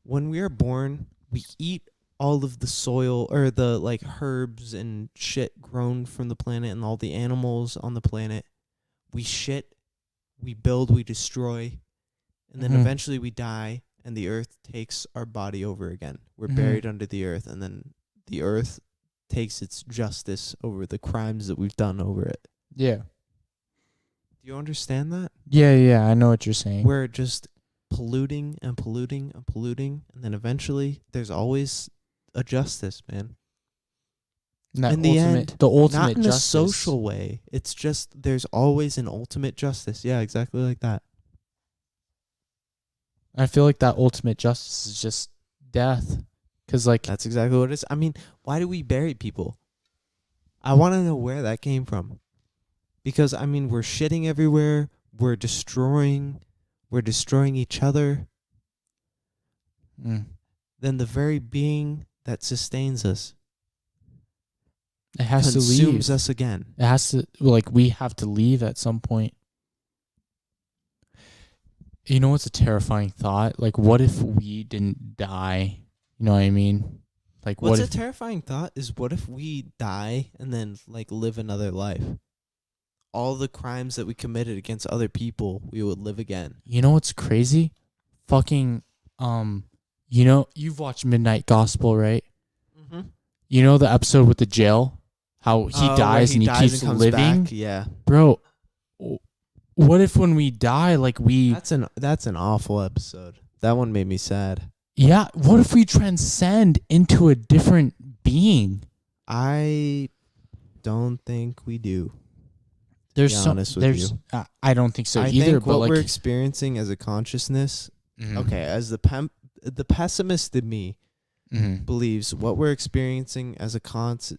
Speaker 1: When we are born, we eat all of the soil or the like herbs and shit grown from the planet and all the animals on the planet. We shit, we build, we destroy, and then eventually we die and the earth takes our body over again. We're buried under the earth, and then the earth takes its justice over the crimes that we've done over it.
Speaker 2: Yeah.
Speaker 1: Do you understand that?
Speaker 2: Yeah, I know what you're saying.
Speaker 1: We're just polluting and polluting and polluting, and then eventually there's always a justice, man.
Speaker 2: In the ultimate justice.
Speaker 1: Not in a social way. It's just there's always an ultimate justice. Yeah, exactly like that.
Speaker 2: I feel like that ultimate justice is just death. 'Cause like
Speaker 1: that's exactly what it is. I mean, why do we bury people? I want to know where that came from. Because I mean, we're shitting everywhere. We're destroying each other. Then the very being that sustains us,
Speaker 2: it has to leave.
Speaker 1: Consumes us again.
Speaker 2: It has to, like, we have to leave at some point. You know what's a terrifying thought? Like, what if we didn't die? You know what I mean? Like,
Speaker 1: what's a terrifying thought is what if we die and then like live another life? All the crimes that we committed against other people, we would live again.
Speaker 2: You know what's crazy? Fucking, you know, you've watched Midnight Gospel, right? You know the episode with the jail? How he dies and he keeps living?
Speaker 1: Back? Yeah.
Speaker 2: Bro, what if when we die, like we...
Speaker 1: That's an awful episode. That one made me sad.
Speaker 2: Yeah, what if we transcend into a different being?
Speaker 1: I don't think we do.
Speaker 2: There's
Speaker 1: to be honest with you.
Speaker 2: I don't think so
Speaker 1: I
Speaker 2: either.
Speaker 1: Think
Speaker 2: but
Speaker 1: what
Speaker 2: like
Speaker 1: we're experiencing as a consciousness, okay, as the pessimist in me believes what we're experiencing as a consciousness.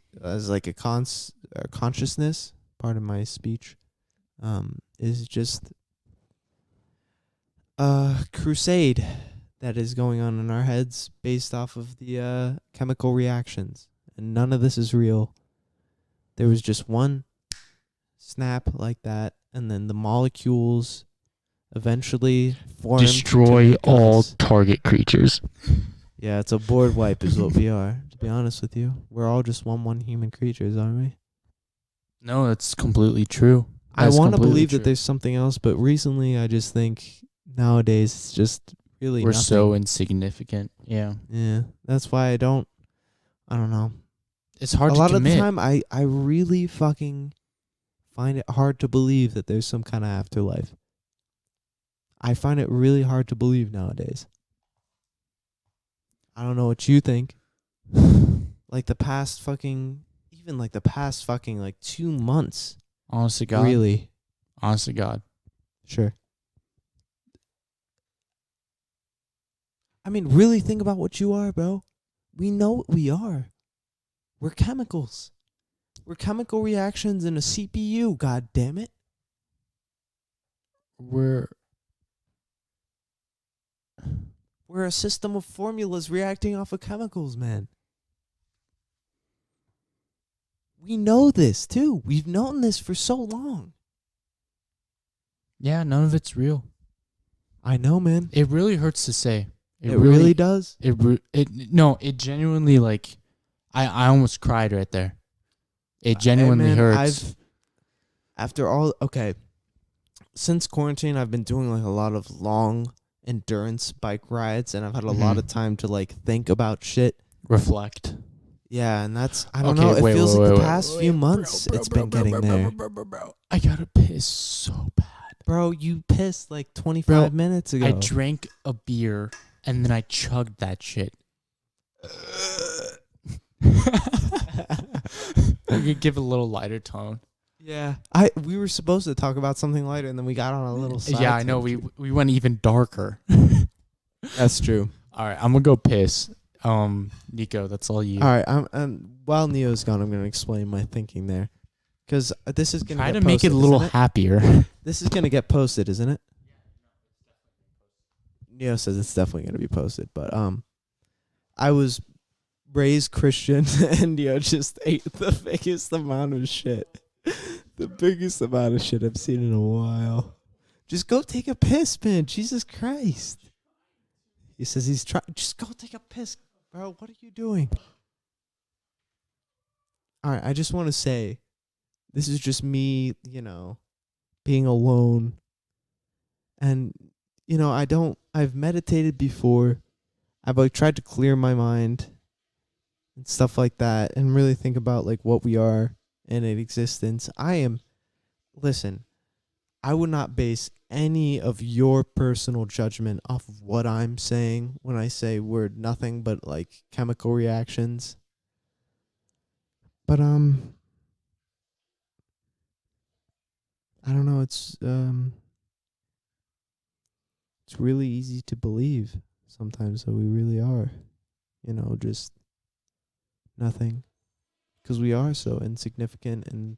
Speaker 1: Pardon my speech. is just a crusade that is going on in our heads based off of the chemical reactions. And none of this is real. There was just one snap like that, and then the molecules eventually formed to
Speaker 3: Destroy
Speaker 1: make
Speaker 3: all
Speaker 1: us.
Speaker 3: target creatures.
Speaker 1: Yeah, it's a board wipe is what we are, to be honest with you. We're all just one human creatures, aren't we?
Speaker 2: No, that's completely true.
Speaker 1: I
Speaker 2: That's
Speaker 1: want to
Speaker 2: completely
Speaker 1: believe
Speaker 2: true.
Speaker 1: that there's something else, but recently I just think nowadays it's just really
Speaker 2: We're
Speaker 1: nothing.
Speaker 2: so insignificant. Yeah.
Speaker 1: Yeah, that's why I don't know.
Speaker 2: It's hard
Speaker 1: A
Speaker 2: to
Speaker 1: lot
Speaker 2: commit.
Speaker 1: of the time I really fucking find it hard to believe that there's some kind of afterlife. I find it really hard to believe nowadays. I don't know what you think. Like the past fucking 2 months.
Speaker 2: Honest to God.
Speaker 1: Really?
Speaker 2: Honest to God.
Speaker 1: Sure. I mean, really think about what you are, bro. We know what we are. We're chemicals. We're chemical reactions in a CPU, god damn it.
Speaker 2: We're
Speaker 1: We're a system of formulas reacting off of chemicals, man. We know this, too. We've known this for so long.
Speaker 2: yeah, none of it's real.
Speaker 1: I know, man.
Speaker 2: It really hurts to say.
Speaker 1: It really does.
Speaker 2: It genuinely, like, I almost cried right there. It genuinely
Speaker 1: Hey, man,
Speaker 2: hurts.
Speaker 1: Since quarantine, I've been doing like a lot of long endurance bike rides, and I've had a lot of time to like think about shit.
Speaker 2: Reflect.
Speaker 1: Yeah, and that's, I don't
Speaker 2: Okay,
Speaker 1: know, it
Speaker 2: wait,
Speaker 1: feels
Speaker 2: wait,
Speaker 1: like
Speaker 2: wait,
Speaker 1: the
Speaker 2: wait,
Speaker 1: past few months it's been getting there.
Speaker 2: I gotta piss so bad.
Speaker 1: Bro, you pissed like 25 minutes ago.
Speaker 2: I drank a beer and then I chugged that shit. We could give a little lighter tone.
Speaker 1: Yeah. We were supposed to talk about something lighter, and then we got on a little side
Speaker 2: Yeah, I know.
Speaker 1: tangent.
Speaker 2: We went even darker.
Speaker 1: That's true.
Speaker 2: All right, I'm gonna go piss. Nico, that's all you.
Speaker 1: All right, while Neo's gone, I'm going to explain my thinking there. Because this is going
Speaker 2: Try
Speaker 1: to
Speaker 2: to make it a little happier.
Speaker 1: This is going to get posted, isn't it? Neo says it's definitely going to be posted. But I was raised Christian, and Neo just ate the biggest amount of shit. The biggest amount of shit I've seen in a while. Just go take a piss, man. Jesus Christ. He says he's trying. Just go take a piss, bro. What are you doing? All right, I just want to say, this is just me, being alone. And, I've meditated before. I've like tried to clear my mind and stuff like that and really think about like what we are in existence. Listen, I would not base any of your personal judgment off of what I'm saying when I say we're nothing but like chemical reactions. But I don't know, it's really easy to believe sometimes that we really are, just nothing, because we are so insignificant in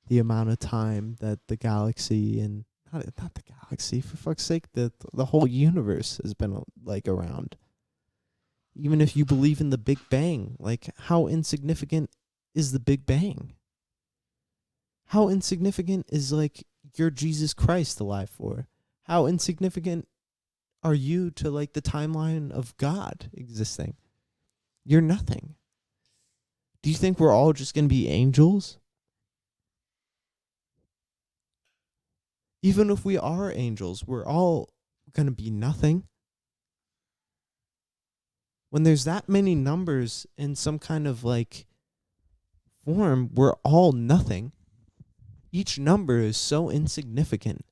Speaker 1: the amount of time that the galaxy and not the galaxy, for fuck's sake, the whole universe has been like around. Even if you believe in the Big Bang, like how insignificant is the Big Bang? How insignificant is like your Jesus Christ alive for? How insignificant are you to like the timeline of God existing? You're nothing. Do you think we're all just going to be angels? Even if we are angels, we're all going to be nothing. When there's that many numbers in some kind of like form, we're all nothing. Each number is so insignificant.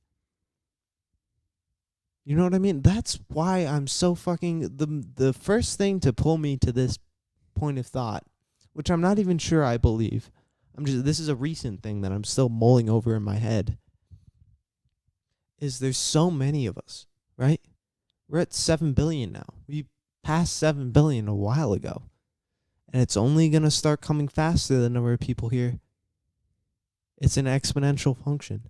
Speaker 1: You know what I mean? That's why I'm so fucking... The first thing to pull me to this point of thought, which I'm not even sure I believe. This is a recent thing that I'm still mulling over in my head. Is there's so many of us, right? We're at 7 billion now. We passed 7 billion a while ago. And it's only going to start coming faster, the number of people here. It's an exponential function.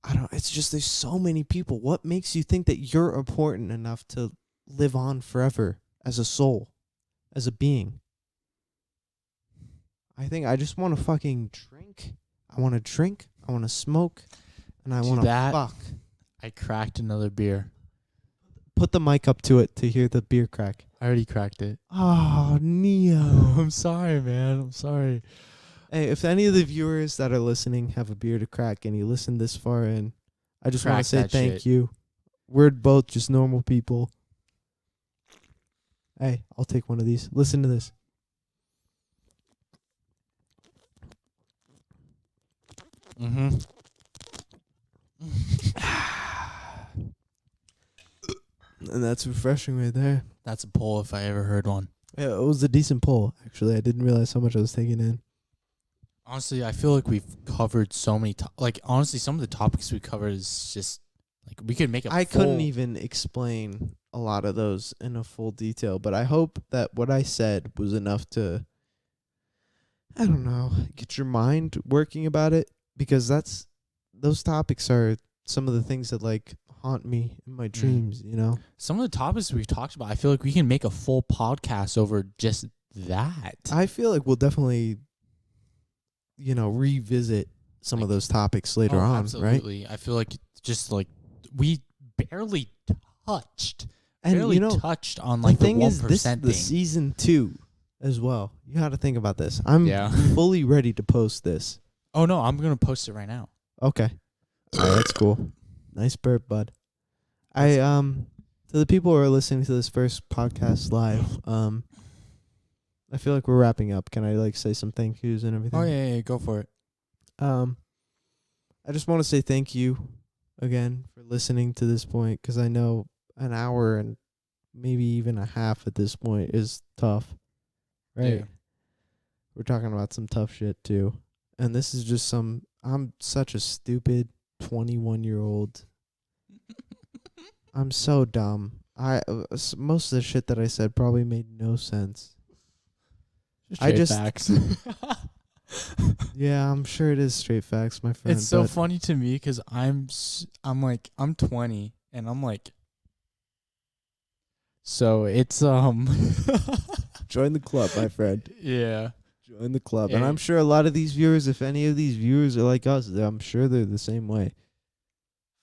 Speaker 1: I don't. It's just there's so many people. What makes you think that you're important enough to live on forever as a soul, as a being? I think I just want to fucking drink. I want to drink. I want to smoke, and I want to fuck.
Speaker 2: I cracked another beer.
Speaker 1: Put the mic up to it to hear the beer crack.
Speaker 2: I already cracked it.
Speaker 1: Oh, Neo.
Speaker 2: I'm sorry, man. I'm sorry.
Speaker 1: Hey, if any of the viewers that are listening have a beer to crack and you listen this far in, I just want to say thank you. We're both just normal people. Hey, I'll take one of these. Listen to this.
Speaker 2: Mm-hmm.
Speaker 1: And that's refreshing right there.
Speaker 2: That's a pull if I ever heard one.
Speaker 1: Yeah, it was a decent pull, actually. I didn't realize how much I was taking in.
Speaker 2: Honestly, I feel like we've covered so many honestly, some of the topics we covered is just like we could make a
Speaker 1: I couldn't even explain a lot of those in a full detail, but I hope that what I said was enough to, I don't know, get your mind working about it, because those topics are some of the things that like haunt me in my dreams, you know?
Speaker 2: Some of the topics we've talked about, I feel like we can make a full podcast over just that.
Speaker 1: I feel like we'll definitely, revisit some of those topics later on,
Speaker 2: absolutely.
Speaker 1: right?
Speaker 2: I feel like just like we barely touched
Speaker 1: And
Speaker 2: touched on like
Speaker 1: the thing
Speaker 2: the 1%
Speaker 1: is, this
Speaker 2: thing.
Speaker 1: the season 2 as well. You got to think about this. I'm fully ready to post this.
Speaker 2: Oh no, I'm gonna post it right now.
Speaker 1: Okay, all right, that's cool. Nice burp, bud. To the people who are listening to this first podcast live, I feel like we're wrapping up. Can I like say some thank yous and everything?
Speaker 2: Oh yeah, go for it.
Speaker 1: I just want to say thank you again for listening to this point, because I know an hour and maybe even a half at this point is tough, right?
Speaker 2: Yeah.
Speaker 1: We're talking about some tough shit too, and this is just I'm such a stupid 21-year-old. I'm so dumb. Most of the shit that I said probably made no sense.
Speaker 2: Facts.
Speaker 1: Yeah, I'm sure it is straight facts, my friend.
Speaker 2: It's so funny to me because I'm 20 and I'm like, so it's
Speaker 1: join the club, my friend.
Speaker 2: Yeah,
Speaker 1: join the club. And I'm sure a lot of these viewers, if any of these viewers are like us, I'm sure they're the same way.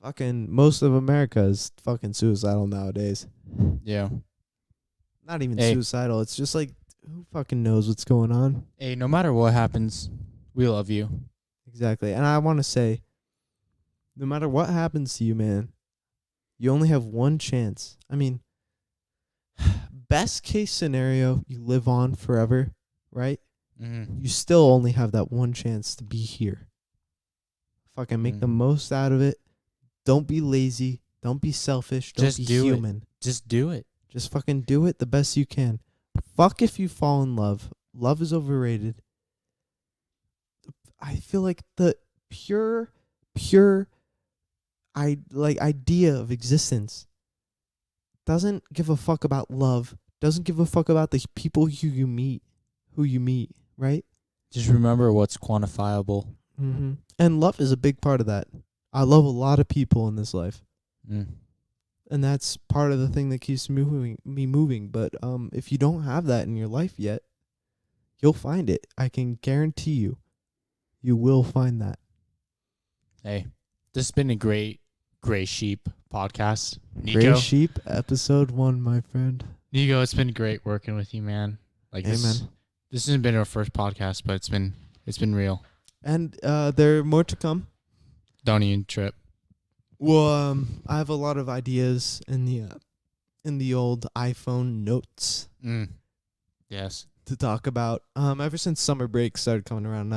Speaker 1: Fucking most of America is fucking suicidal nowadays.
Speaker 2: Yeah.
Speaker 1: Not even suicidal. It's just like, who fucking knows what's going on?
Speaker 2: Hey, no matter what happens, we love you.
Speaker 1: Exactly. And I want to say, no matter what happens to you, man, you only have one chance. I mean, best case scenario, you live on forever, right?
Speaker 2: Mm-hmm.
Speaker 1: You still only have that one chance to be here. Fucking make the most out of it. Don't be lazy. Don't be selfish. Don't be human.
Speaker 2: Just do it.
Speaker 1: Just fucking do it the best you can. Fuck if you fall in love. Love is overrated. I feel like the pure idea of existence doesn't give a fuck about love. Doesn't give a fuck about the people who you meet, right?
Speaker 2: Just remember what's quantifiable.
Speaker 1: Mm-hmm. And love is a big part of that. I love a lot of people in this life. And that's part of the thing that keeps me moving. But if you don't have that in your life yet, you'll find it. I can guarantee you. You will find that.
Speaker 2: Hey, this has been a great Gray Sheep podcast. Nico.
Speaker 1: Gray Sheep, episode 1, my friend.
Speaker 2: Nico, it's been great working with you, man. Like this hasn't been our first podcast, but it's been real.
Speaker 1: And there are more to come.
Speaker 2: Don't even trip.
Speaker 1: Well, I have a lot of ideas in the old iPhone notes.
Speaker 2: Yes.
Speaker 1: To talk about. Ever since summer break started coming around,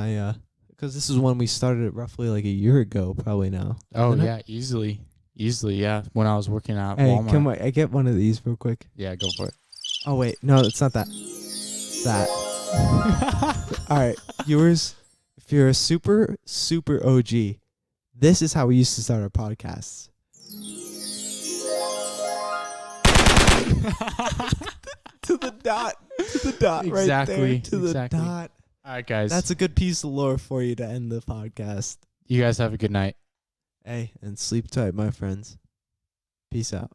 Speaker 1: because this is when we started it roughly like a year ago, probably now.
Speaker 2: Oh yeah, easily, yeah. When I was working at Walmart.
Speaker 1: Can I get one of these real quick?
Speaker 2: Yeah, go for it.
Speaker 1: Oh wait, no, it's not that. That. All right, viewers, if you're a super OG, this is how we used to start our podcasts. To the dot. Exactly, right there. To the dot.
Speaker 2: All right, guys.
Speaker 1: That's a good piece of lore for you to end the podcast.
Speaker 2: You guys have a good night.
Speaker 1: Hey, and sleep tight, my friends. Peace out.